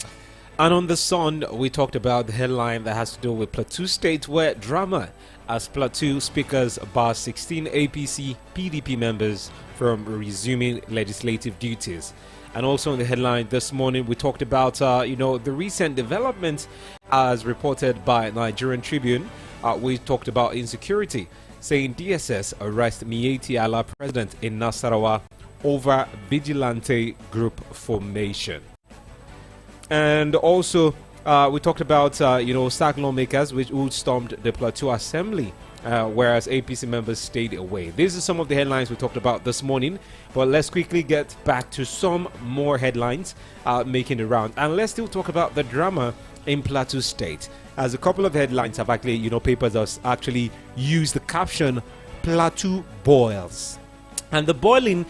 D: And on the Sun, we talked about the headline that has to do with Plateau State, where drama as Plateau speakers bar 16 APC PDP members from resuming legislative duties. And also in the headline this morning, we talked about, the recent developments as reported by Nigerian Tribune. We talked about insecurity, saying DSS arrest Miyetti Allah president in Nasarawa over vigilante group formation. And also, we talked about, SAC lawmakers who stormed the Plateau Assembly, whereas APC members stayed away. These are some of the headlines we talked about this morning, but let's quickly get back to some more headlines making the round. And let's still talk about the drama in Plateau State, as a couple of headlines have actually, papers have actually used the caption, Plateau boils. And the boiling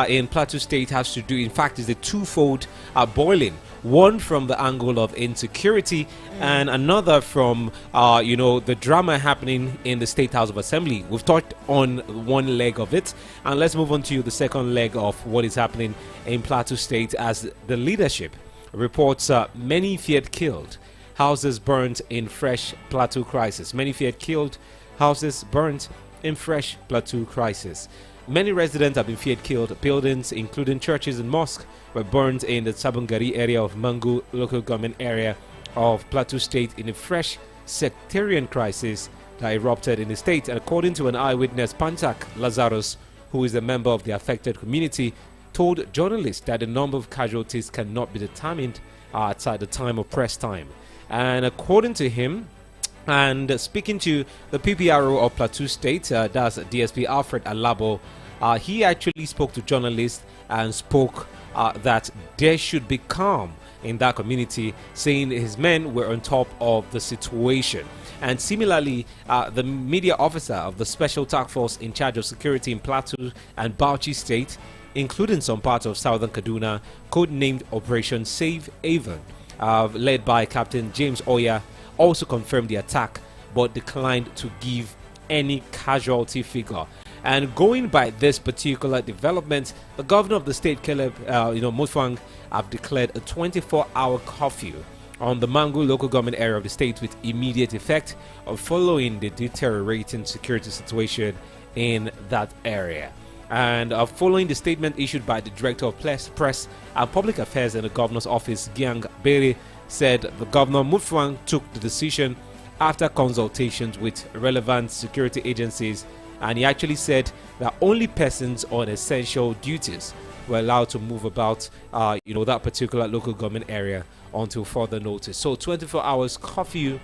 D: in Plateau State has to do, in fact, is a twofold boiling. One from the angle of insecurity and another from, the drama happening in the State House of Assembly. We've touched on one leg of it. And let's move on to the second leg of what is happening in Plateau State, as the leadership reports many feared killed, houses burnt in fresh Plateau crisis. Many feared killed, houses burnt in fresh Plateau crisis. Many residents have been feared killed. Buildings, including churches and mosques, were burned in the Sabungari area of Mangu local government area of Plateau State in a fresh sectarian crisis that erupted in the state. And according to an eyewitness, Pantak Lazarus, who is a member of the affected community, told journalists that the number of casualties cannot be determined at the time of press time. And according to him, and speaking to the PPRO of Plateau State, that's DSP Alfred Alabo, he actually spoke to journalists and spoke that there should be calm in that community, saying his men were on top of the situation. And similarly, the media officer of the Special Task Force in charge of security in Plateau and Bauchi State, including some parts of southern Kaduna, codenamed Operation Save Haven, led by Captain James Oya, also confirmed the attack but declined to give any casualty figure. And going by this particular development, the governor of the state, Caleb Mutfwang, have declared a 24-hour curfew on the Mangu local government area of the state with immediate effect following the deteriorating security situation in that area. And following the statement issued by the Director of Press and Public Affairs in the Governor's Office, Giang Bere, said the Governor Mutfwang took the decision after consultations with relevant security agencies, and he actually said that only persons on essential duties were allowed to move about that particular local government area until further notice. So 24 hours curfew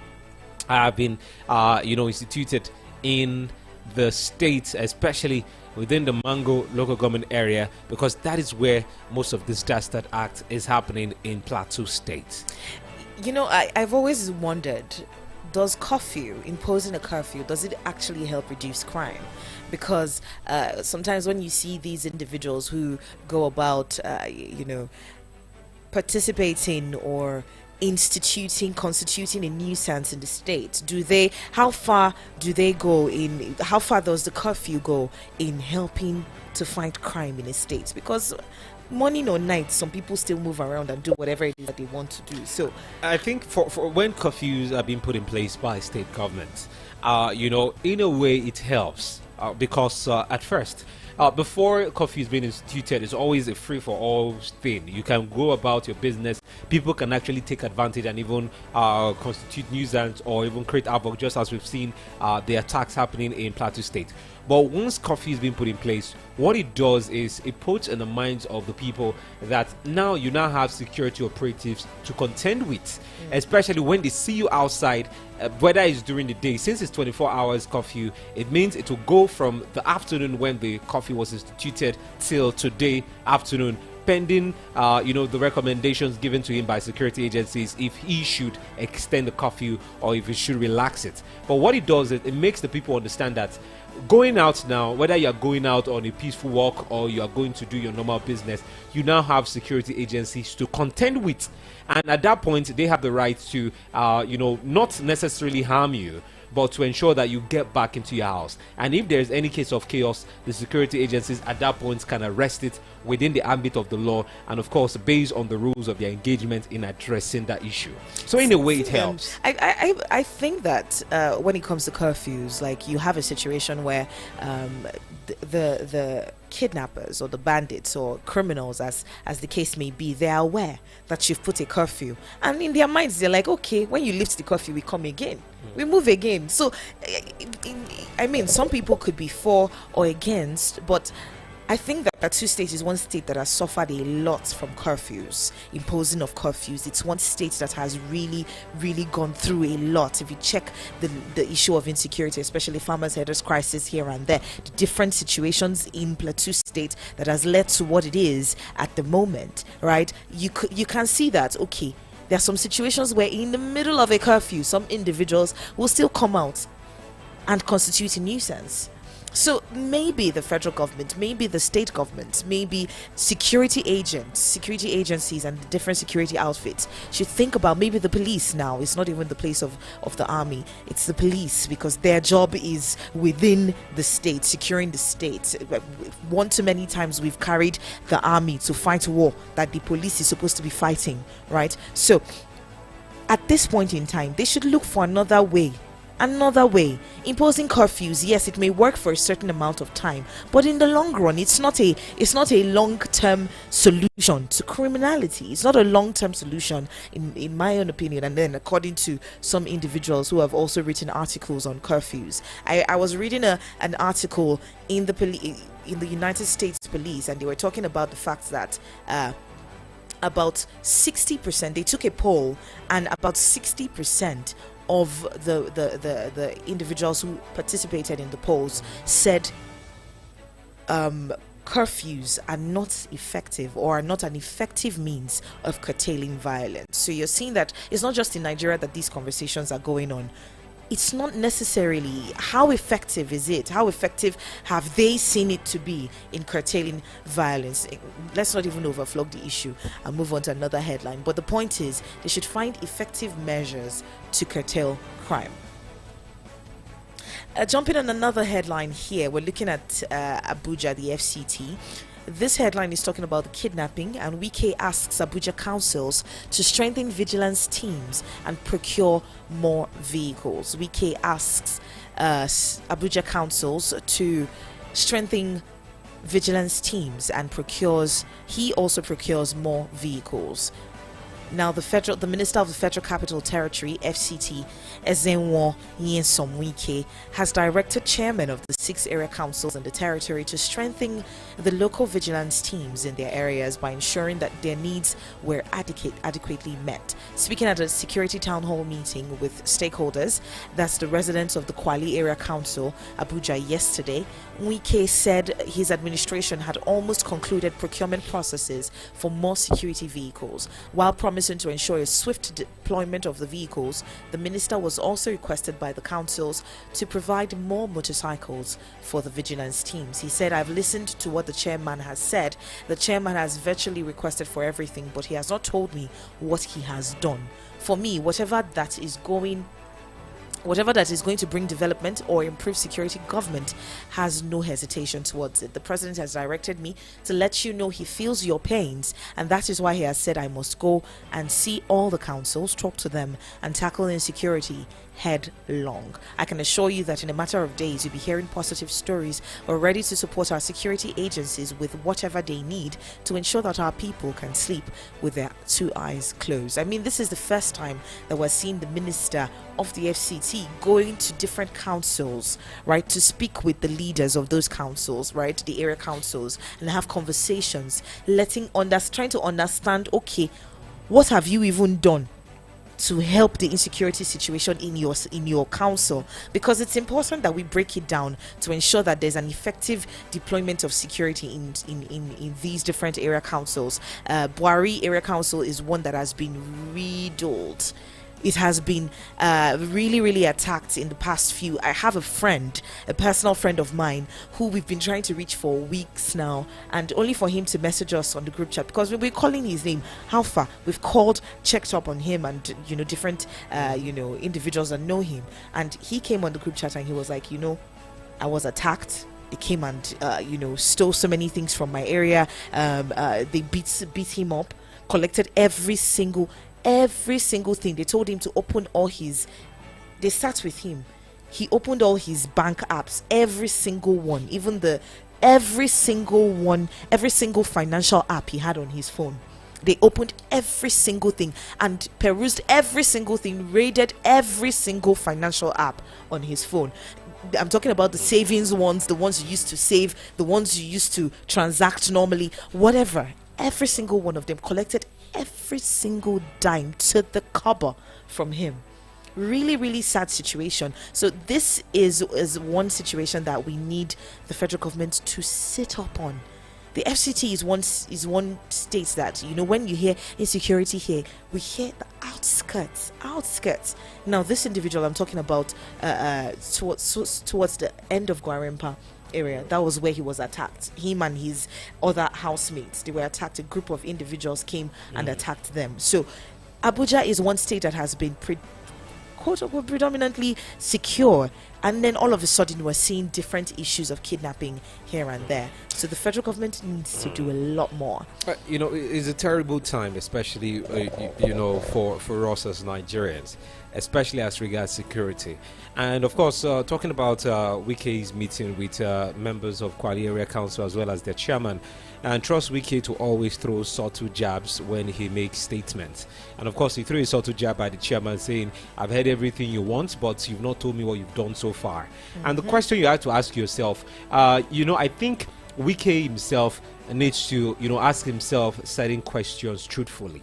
D: have been instituted in the state, especially within the Mango local government area, because that is where most of this dastard act is happening in Plateau State.
C: I've always wondered, does imposing a curfew, does it actually help reduce crime? Because sometimes when you see these individuals who go about participating or constituting a nuisance in the state, how far does the curfew go in helping to fight crime in a state? Because morning or night, some people still move around and do whatever it is that they want to do. So
D: I think for when curfews are being put in place by state governments, in a way it helps because at first, before curfew is being instituted, it's always a free-for-all thing. You can go about your business. People can actually take advantage and even constitute nuisance or even create havoc, just as we've seen the attacks happening in Plateau State. But once curfew is being put in place, what it does is it puts in the minds of the people that now you now have security operatives to contend with, especially when they see you outside, whether it's during the day. Since it's 24 hours curfew, it means it will go from the afternoon when the curfew was instituted till today afternoon, pending the recommendations given to him by security agencies if he should extend the curfew or if he should relax it. But what it does is it makes the people understand that going out now, whether you're going out on a peaceful walk or you are going to do your normal business, you now have security agencies to contend with, and at that point they have the right to not necessarily harm you, but to ensure that you get back into your house. And if there's any case of chaos, the security agencies at that point can arrest it within the ambit of the law, and of course based on the rules of their engagement in addressing that issue. So in a way it helps.
C: I think that when it comes to curfews, like, you have a situation where the kidnappers or the bandits or criminals, as the case may be, they are aware that you've put a curfew, and in their minds they're like, okay, when you lift the curfew, we come again, we move again. So some people could be for or against, but I think that Plateau State is one state that has suffered a lot from imposing of curfews. It's one state that has really, really gone through a lot. If you check the issue of insecurity, especially farmers' herders crisis here and there, the different situations in Plateau State that has led to what it is at the moment, right? You can see that, okay, there are some situations where in the middle of a curfew, some individuals will still come out and constitute a nuisance. So maybe the federal government, maybe the state government, maybe security agencies and the different security outfits should think about, maybe the police now. It's not even the place of the army. It's the police, because their job is within the state, securing the state. One too many times we've carried the army to fight war that the police is supposed to be fighting, right? So at this point in time, they should look for another way. Imposing curfews, yes, it may work for a certain amount of time, but in the long run, it's not a long-term solution to criminality. It's not a long-term solution, in my own opinion. And then, according to some individuals who have also written articles on curfews, I was reading an article in the United States Police, and they were talking about the fact that about 60%, they took a poll, and about 60% of the individuals who participated in the polls said curfews are not effective or are not an effective means of curtailing violence. So you're seeing that it's not just in Nigeria that these conversations are going on. It's not necessarily how effective is it? How effective have they seen it to be in curtailing violence? Let's not even overflog the issue and move on to another headline. But the point is, they should find effective measures to curtail crime. Jumping on another headline here, we're looking at Abuja, the FCT. This headline is talking about the kidnapping, and Wike asks Abuja councils to strengthen vigilance teams and procure more vehicles. Wike asks Abuja councils to strengthen vigilance teams and he also procures more vehicles. Now, the Minister of the Federal Capital Territory, FCT, Ezenwo Nyesom Wike, has directed chairmen of the 6 area councils in the territory to strengthen the local vigilance teams in their areas by ensuring that their needs were adequately met. Speaking at a security town hall meeting with stakeholders, that's the residents of the Kwali Area Council, Abuja, yesterday, Wike said his administration had almost concluded procurement processes for more security vehicles. While promising to ensure a swift deployment of the vehicles, the minister was also requested by the councils to provide more motorcycles for the vigilance teams. He said, "I've listened to what the chairman has said. The chairman has virtually requested for everything, but he has not told me what he has done. For me, whatever that is going to bring development or improve security, government has no hesitation towards it. The president has directed me to let you know he feels your pains, and that is why he has said I must go and see all the councils, talk to them, and tackle insecurity headlong. I can assure you that in a matter of days you'll be hearing positive stories. We're ready to support our security agencies with whatever they need to ensure that our people can sleep with their 2 eyes closed." I mean, this is the first time that we're seeing the minister of the FCT going to different councils, right, to speak with the leaders of those councils, right, the area councils, and have conversations, trying to understand, okay, what have you even done to help the insecurity situation in your council? Because it's important that we break it down to ensure that there's an effective deployment of security in these different area councils. Buari Area Council is one that has been riddled. It has been really, really attacked in the past few. I have a personal friend of mine, who we've been trying to reach for weeks now, and only for him to message us on the group chat, because we'll be calling his name. How far? We've called, checked up on him, and different individuals that know him, and he came on the group chat and he was like, I was attacked. They came and stole so many things from my area. They beat him up, collected every single thing. They told him to open they sat with him. He opened all his bank apps, every single one, every single financial app he had on his phone. They opened every single thing and perused every single thing, raided every single financial app on his phone. I'm talking about the savings ones, the ones you used to save, the ones you used to transact normally, whatever. Every single one of them, collected every single dime to the cover from him. Really, really sad situation. So this is one situation that we need the federal government to sit up on. The FCT is one state that, when you hear insecurity here, we hear the outskirts. Now, this individual I'm talking about, towards the end of Gwarempa area, that was where he was attacked. Him and his other housemates, they were attacked. A group of individuals came and attacked them. So Abuja is one state that has been predominantly secure, and then all of a sudden we're seeing different issues of kidnapping here and there. So the federal government needs to do a lot more.
D: It's a terrible time, especially for us as Nigerians, especially as regards security. And of course, talking about Wike's meeting with members of Kwali Area Council as well as their chairman, and trust Wike to always throw subtle jabs when he makes statements. And of course, he threw a subtle jab at the chairman saying, "I've heard everything you want, but you've not told me what you've done so far." Mm-hmm. And the question you have to ask yourself, I think Wike himself needs to, ask himself certain questions truthfully.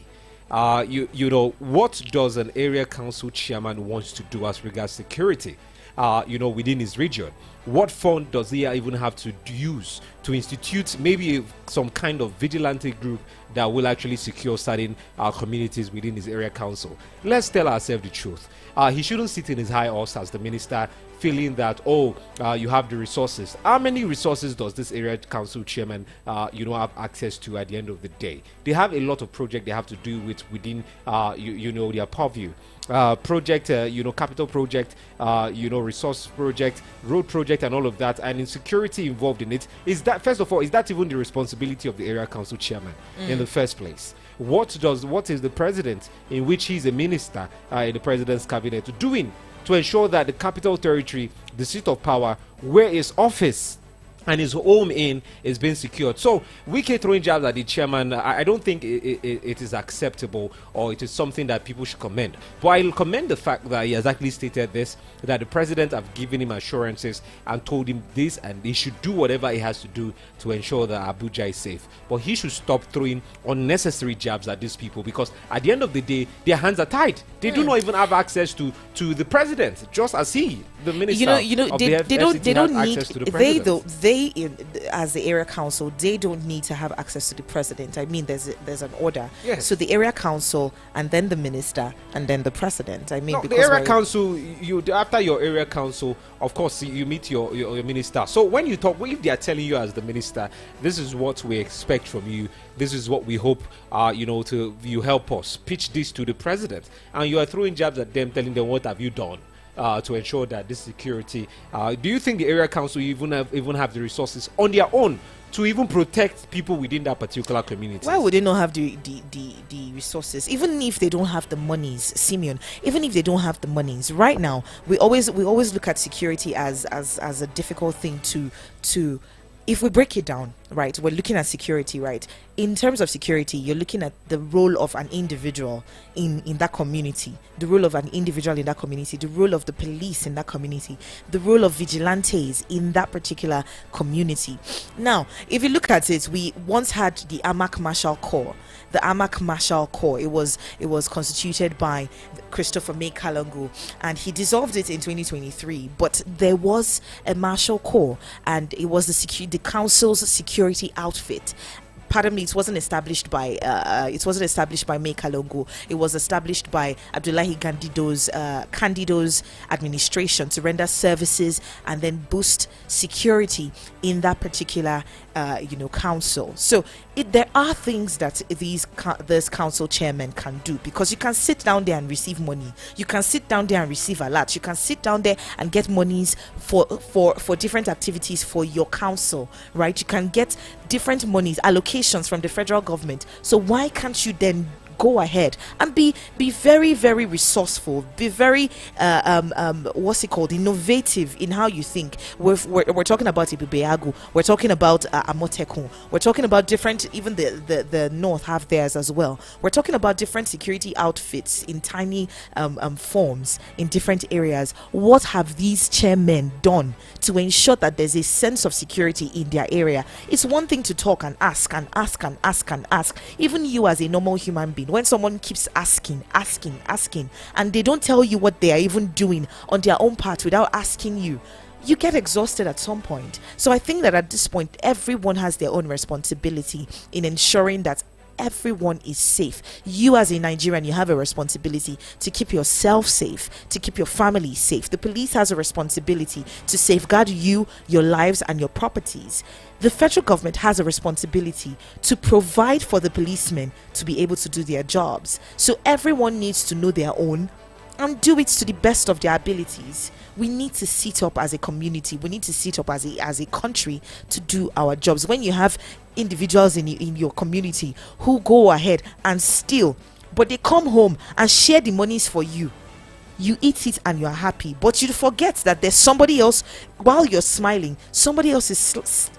D: What does an area council chairman wants to do as regards security, within his region? What fund does he even have to use to institute maybe some kind of vigilante group that will actually secure certain communities within his area council. Let's tell ourselves the truth. He shouldn't sit in his high horse as the minister, feeling that you have the resources. How many resources does this area council chairman have access to at the end of the day? They have a lot of projects they have to do with within their purview. Project, capital project, resource project, road project, and all of that, and insecurity involved in it. Is that, first of all, is that even the responsibility of the area council chairman in the first place? What is the president, in which he's a minister in the president's cabinet, doing to ensure that the capital territory, the seat of power, where his office and his home is being secured? So Wike throwing jabs at the chairman, I don't think it is acceptable, or it is something that people should commend. But I'll commend the fact that he has actually stated this, that the president have given him assurances and told him this, and he should do whatever he has to do to ensure that Abuja is safe. But he should stop throwing unnecessary jabs at these people, because at the end of the day, their hands are tied. They do not even have access to the president, just as he, the minister,
C: they don't need
D: access to the president.
C: As the area council, they don't need to have access to the president. I mean, there's an order.
D: Yes.
C: So the area council, and then the minister, and then the president. I mean,
D: no,
C: because
D: the area council, after your area council, of course, you meet your minister. So when you talk, if they are telling you as the minister, this is what we expect from you, this is what we hope, you help us pitch this to the president, and you are throwing jabs at them, telling them, what have you done to ensure that this security? Do you think the area council even have the resources on their own to even protect people within that particular community?
C: Why would they not have the resources? Even if they don't have the monies, Simeon, even if they don't have the monies right now, we always look at security as a difficult thing to if we break it down, right, we're looking at security, right? In terms of security, you're looking at the role of an individual in that community, the role of an individual in that community, the role of the police in that community, the role of vigilantes in that particular community. Now, if you look at it, we once had the Amak Marshal Corps. The Amak Marshal Corps, it was constituted by Christopher May Kalongo, and he dissolved it in 2023. But there was a Marshal Corps, and it was the council's security outfit. Pardon me, it wasn't established by May Kalongo. It was established by Abdullahi Candido's administration to render services and then boost security in that particular council. So there are things that this council chairman can do, because you can sit down there and receive money, you can sit down there and receive alerts, you can sit down there and get monies for different activities for your council, right? You can get different monies, allocations from the federal government. So why can't you then go ahead and be very, very resourceful, be very innovative in how you think? We're talking about Ibibeagu, we're talking about Amotekun, we're talking about different, even the north have theirs as well. We're talking about different security outfits in tiny forms in different areas. What have these chairmen done to ensure that there's a sense of security in their area? It's one thing to talk and ask and ask and ask and ask. Even you as a normal human being, when someone keeps asking, and they don't tell you what they are even doing on their own part without asking you, you get exhausted at some point. So I think that at this point, everyone has their own responsibility in ensuring that everyone is safe. You as a Nigerian, you have a responsibility to keep yourself safe, to keep your family safe. The police has a responsibility to safeguard you, your lives, and your properties. The federal government has a responsibility to provide for the policemen to be able to do their jobs. So everyone needs to know their own and do it to the best of their abilities. We need to sit up as a community, we need to sit up as a country to do our jobs. When you have individuals in your community who go ahead and steal, but they come home and share the monies for you, you eat it and you're happy, but you forget that there's somebody else. While you're smiling, somebody else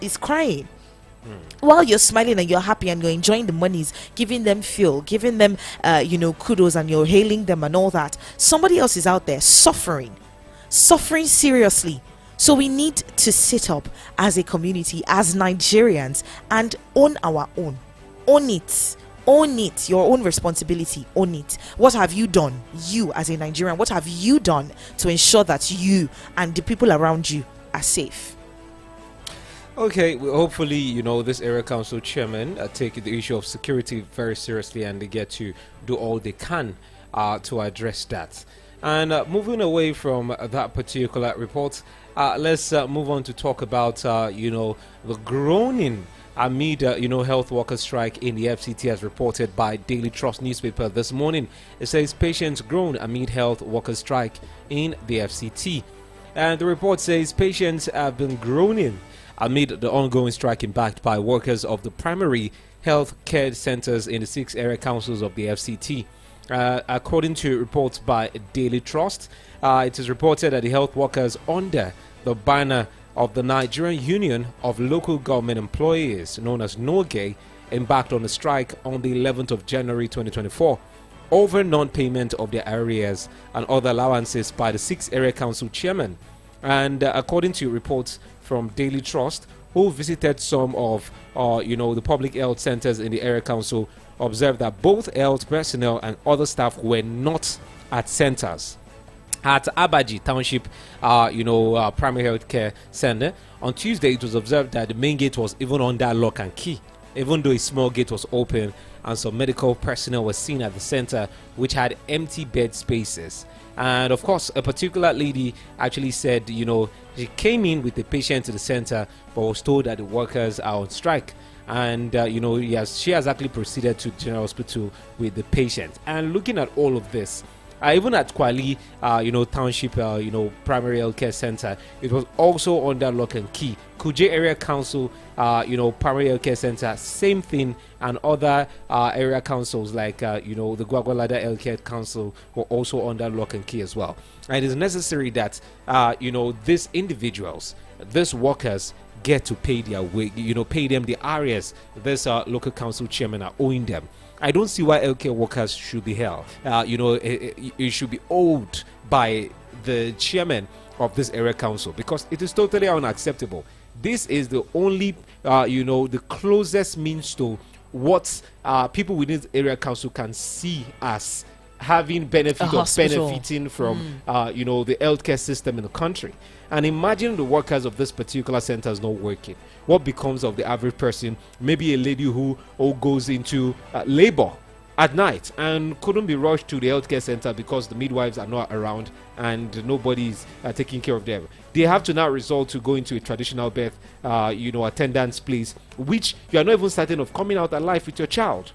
C: is crying. While you're smiling and you're happy and you're enjoying the monies, giving them fuel, giving them kudos, and you're hailing them and all that, somebody else is out there suffering seriously. So we need to sit up as a community, as Nigerians, and own our own. Own it, your own responsibility. Own it. What have you done, you as a Nigerian? What have you done to ensure that you and the people around you are safe?
D: Okay, well, hopefully, this area council chairman take the issue of security very seriously and they get to do all they can to address that. And moving away from that particular report, let's move on to talk about, the groaning amid, health worker strike in the FCT as reported by Daily Trust newspaper this morning. It says patients groan amid health worker strike in the FCT. And the report says patients have been groaning amid the ongoing strike backed by workers of the primary health care centers in the 6 area councils of the FCT. According to reports by Daily Trust, it is reported that the health workers under the banner of the Nigerian Union of Local Government Employees, known as NOGE, embarked on a strike on the 11th of January 2024 over non-payment of their arrears and other allowances by the 6 area council chairman. And according to reports from Daily Trust, who visited some of the public health centers in the area council, observed that both health personnel and other staff were not at centers. At Abaji Township, primary health care center, on Tuesday it was observed that the main gate was even under lock and key, even though a small gate was open, and some medical personnel were seen at the center which had empty bed spaces. And of course, a particular lady actually said, she came in with the patient to the center but was told that the workers are on strike. And she has actually proceeded to General Hospital with the patient. And looking at all of this, even at Kwali, Township, primary health care center, it was also under lock and key. Kuje area council, primary health care center, same thing, and other area councils like the Gwagwalada health care council were also under lock and key as well. And it is necessary that these individuals, these workers, get to pay their way, pay them the arrears this local council chairman are owing them. I don't see why healthcare workers should be held. It should be owed by the chairman of this area council, because it is totally unacceptable. This is the only, the closest means to what people within the area council can see as having benefit or benefiting from, the healthcare system in the country. And imagine the workers of this particular center is not working. What becomes of the average person? Maybe a lady who goes into labor at night and couldn't be rushed to the healthcare center because the midwives are not around and nobody's taking care of them. They have to now resort to going to a traditional birth, attendance place, which you are not even certain of coming out alive with your child.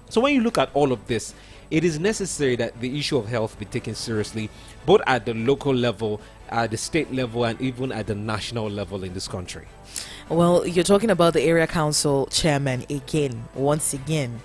D: So when you look at all of this, it is necessary that the issue of health be taken seriously, both at the local level, at the state level, and even at the national level in this country.
C: Well, you're talking about the area council chairman once again.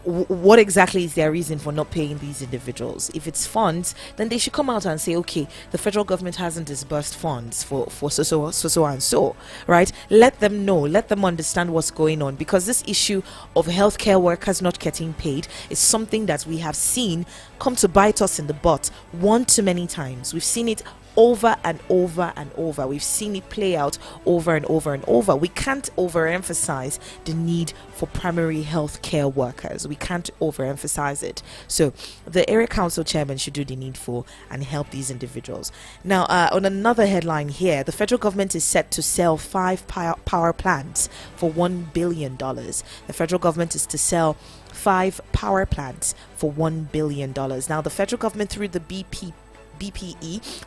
C: What exactly is their reason for not paying these individuals? If it's funds, then they should come out and say, okay, the federal government hasn't disbursed funds for so and so, right? Let them know, let them understand what's going on, because this issue of healthcare workers not getting paid is something that we have seen come to bite us in the butt one too many times. We've seen it over and over and over. We've seen it play out over and over and over. We can't overemphasize the need for primary health care workers. We can't overemphasize it. So the area council chairman should do the needful and help these individuals. Now, on another headline here, the federal government is set to sell 5 power plants for $1 billion. The federal government is to sell 5 power plants for $1 billion. Now, the federal government, through the BPE,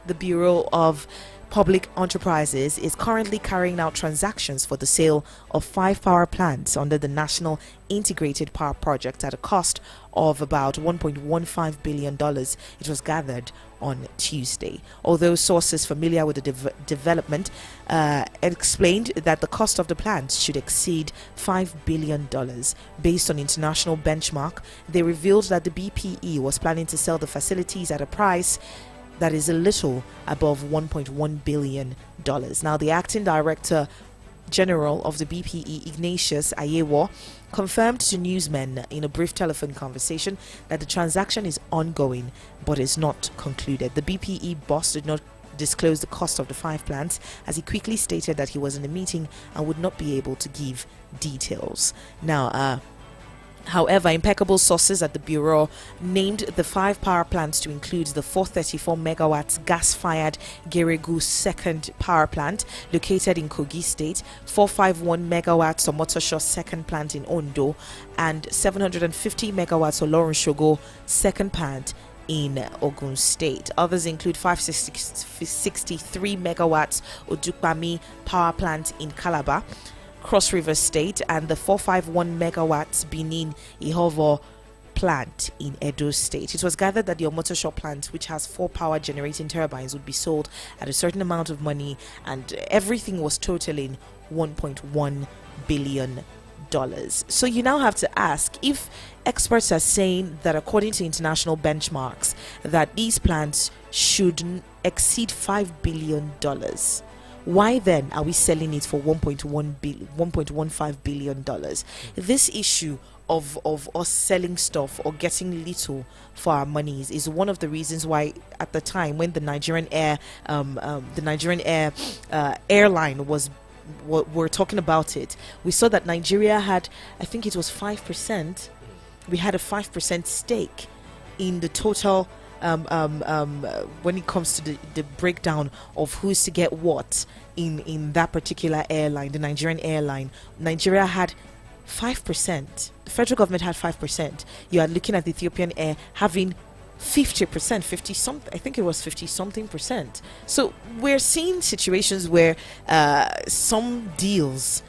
C: the Bureau of Public Enterprises, is currently carrying out transactions for the sale of 5 power plants under the National Integrated Power Project at a cost of about $1.15 billion. It was gathered on Tuesday. Although sources familiar with the development explained that the cost of the plants should exceed $5 billion. Based on international benchmark, they revealed that the BPE was planning to sell the facilities at a price that is a little above $1.1 billion. Now, the acting director general of the BPE, Ignatius Ayewo, confirmed to newsmen in a brief telephone conversation that the transaction is ongoing but is not concluded. The BPE boss did not disclose the cost of the 5 plants, as he quickly stated that he was in a meeting and would not be able to give details. Now, However, impeccable sources at the Bureau named the 5 power plants to include the 434 megawatts gas-fired Geregu second power plant located in Kogi State, 451 megawatts Omotosho second plant in Ondo, and 750 megawatts Olorunshogo second plant in Ogun State. Others include 563 megawatts Odukbami power plant in Calabar, Cross River State, and the 451 megawatts Benin Ihovo plant in Edo State. It was gathered that the Omotosho plant, which has 4 power generating turbines, would be sold at a certain amount of money, and everything was totaling $1.1 billion. So you now have to ask, if experts are saying that according to international benchmarks that these plants should exceed $5 billion, why then are we selling it for $1.15 billion? This issue of us selling stuff or getting little for our monies is one of the reasons why at the time when the Nigerian airline was we're talking about it, we saw that Nigeria had, I think it was 5%. We had a 5% stake in the total when it comes to the breakdown of who's to get what in that particular airline, the Nigerian airline. Nigeria had 5%. The federal government had 5%. You are looking at Ethiopian Air having 50%, 50 something, I think it was 50 something percent. So we're seeing situations where some deals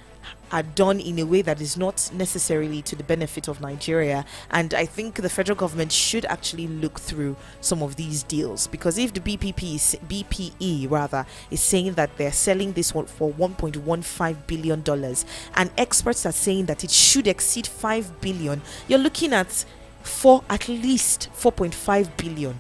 C: are done in a way that is not necessarily to the benefit of Nigeria, and I think the federal government should actually look through some of these deals, because if the BPE rather is saying that they're selling this one for $1.15 billion and experts are saying that it should exceed $5 billion, you're looking at at least 4.5 billion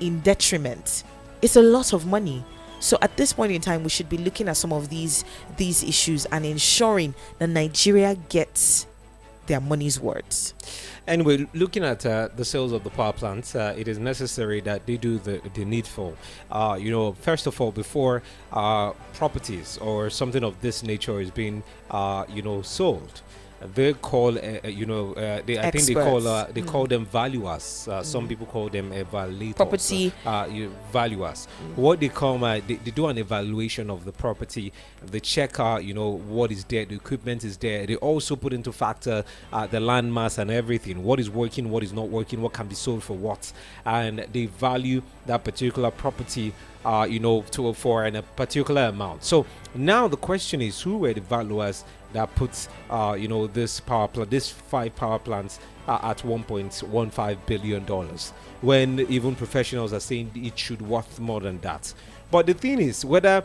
C: in detriment. It's a lot of money. So at this point in time, we should be looking at some of these issues and ensuring that Nigeria gets their money's worth.
D: Anyway, looking at the sales of the power plants, it is necessary that they do the needful. First of all, before properties or something of this nature is being sold, they call I think they call them valuers. Some people call them evaluators,
C: property
D: valuers. What they call they do an evaluation of the property. They check what is there, the equipment is there. They also put into factor the land mass and everything, what is working, what is not working, what can be sold for what, and they value that particular property for a particular amount. So now the question is, who were the valuers that puts this power plant, this 5 power plants at $1.15 billion, when even professionals are saying it should worth more than that? But the thing is, whether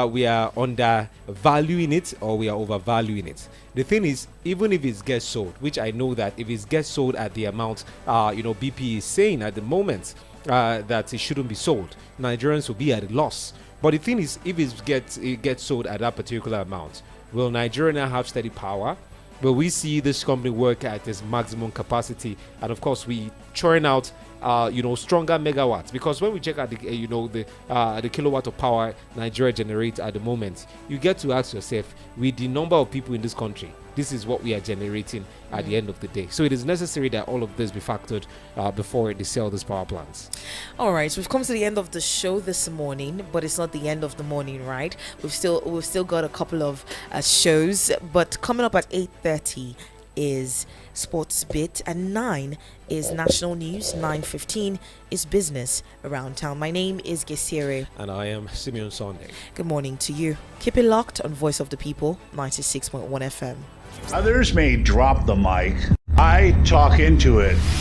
D: we are undervaluing it or we are overvaluing it, the thing is, even if it gets sold, which I know that if it gets sold at the amount BP is saying at the moment, that it shouldn't be sold, Nigerians will be at a loss. But the thing is, if it gets sold at that particular amount, will Nigeria now have steady power? Will we see this company work at its maximum capacity? And of course, we churn out stronger megawatts, because when we check out the kilowatt of power Nigeria generates at the moment, you get to ask yourself, with the number of people in this country, this is what we are generating at the end of the day. So it is necessary that all of this be factored before they sell these power plants.
C: All right, we've come to the end of the show this morning, but it's not the end of the morning, right? We've still got a couple of shows, but coming up at 8:30 is Sports Bit, and 9 is National News, 9:15 is Business Around Town. My name is Gesire.
D: And I am Simeon Sunday.
C: Good morning to you. Keep it locked on Voice of the People, 96.1 FM.
Q: Others may drop the mic. I talk into it.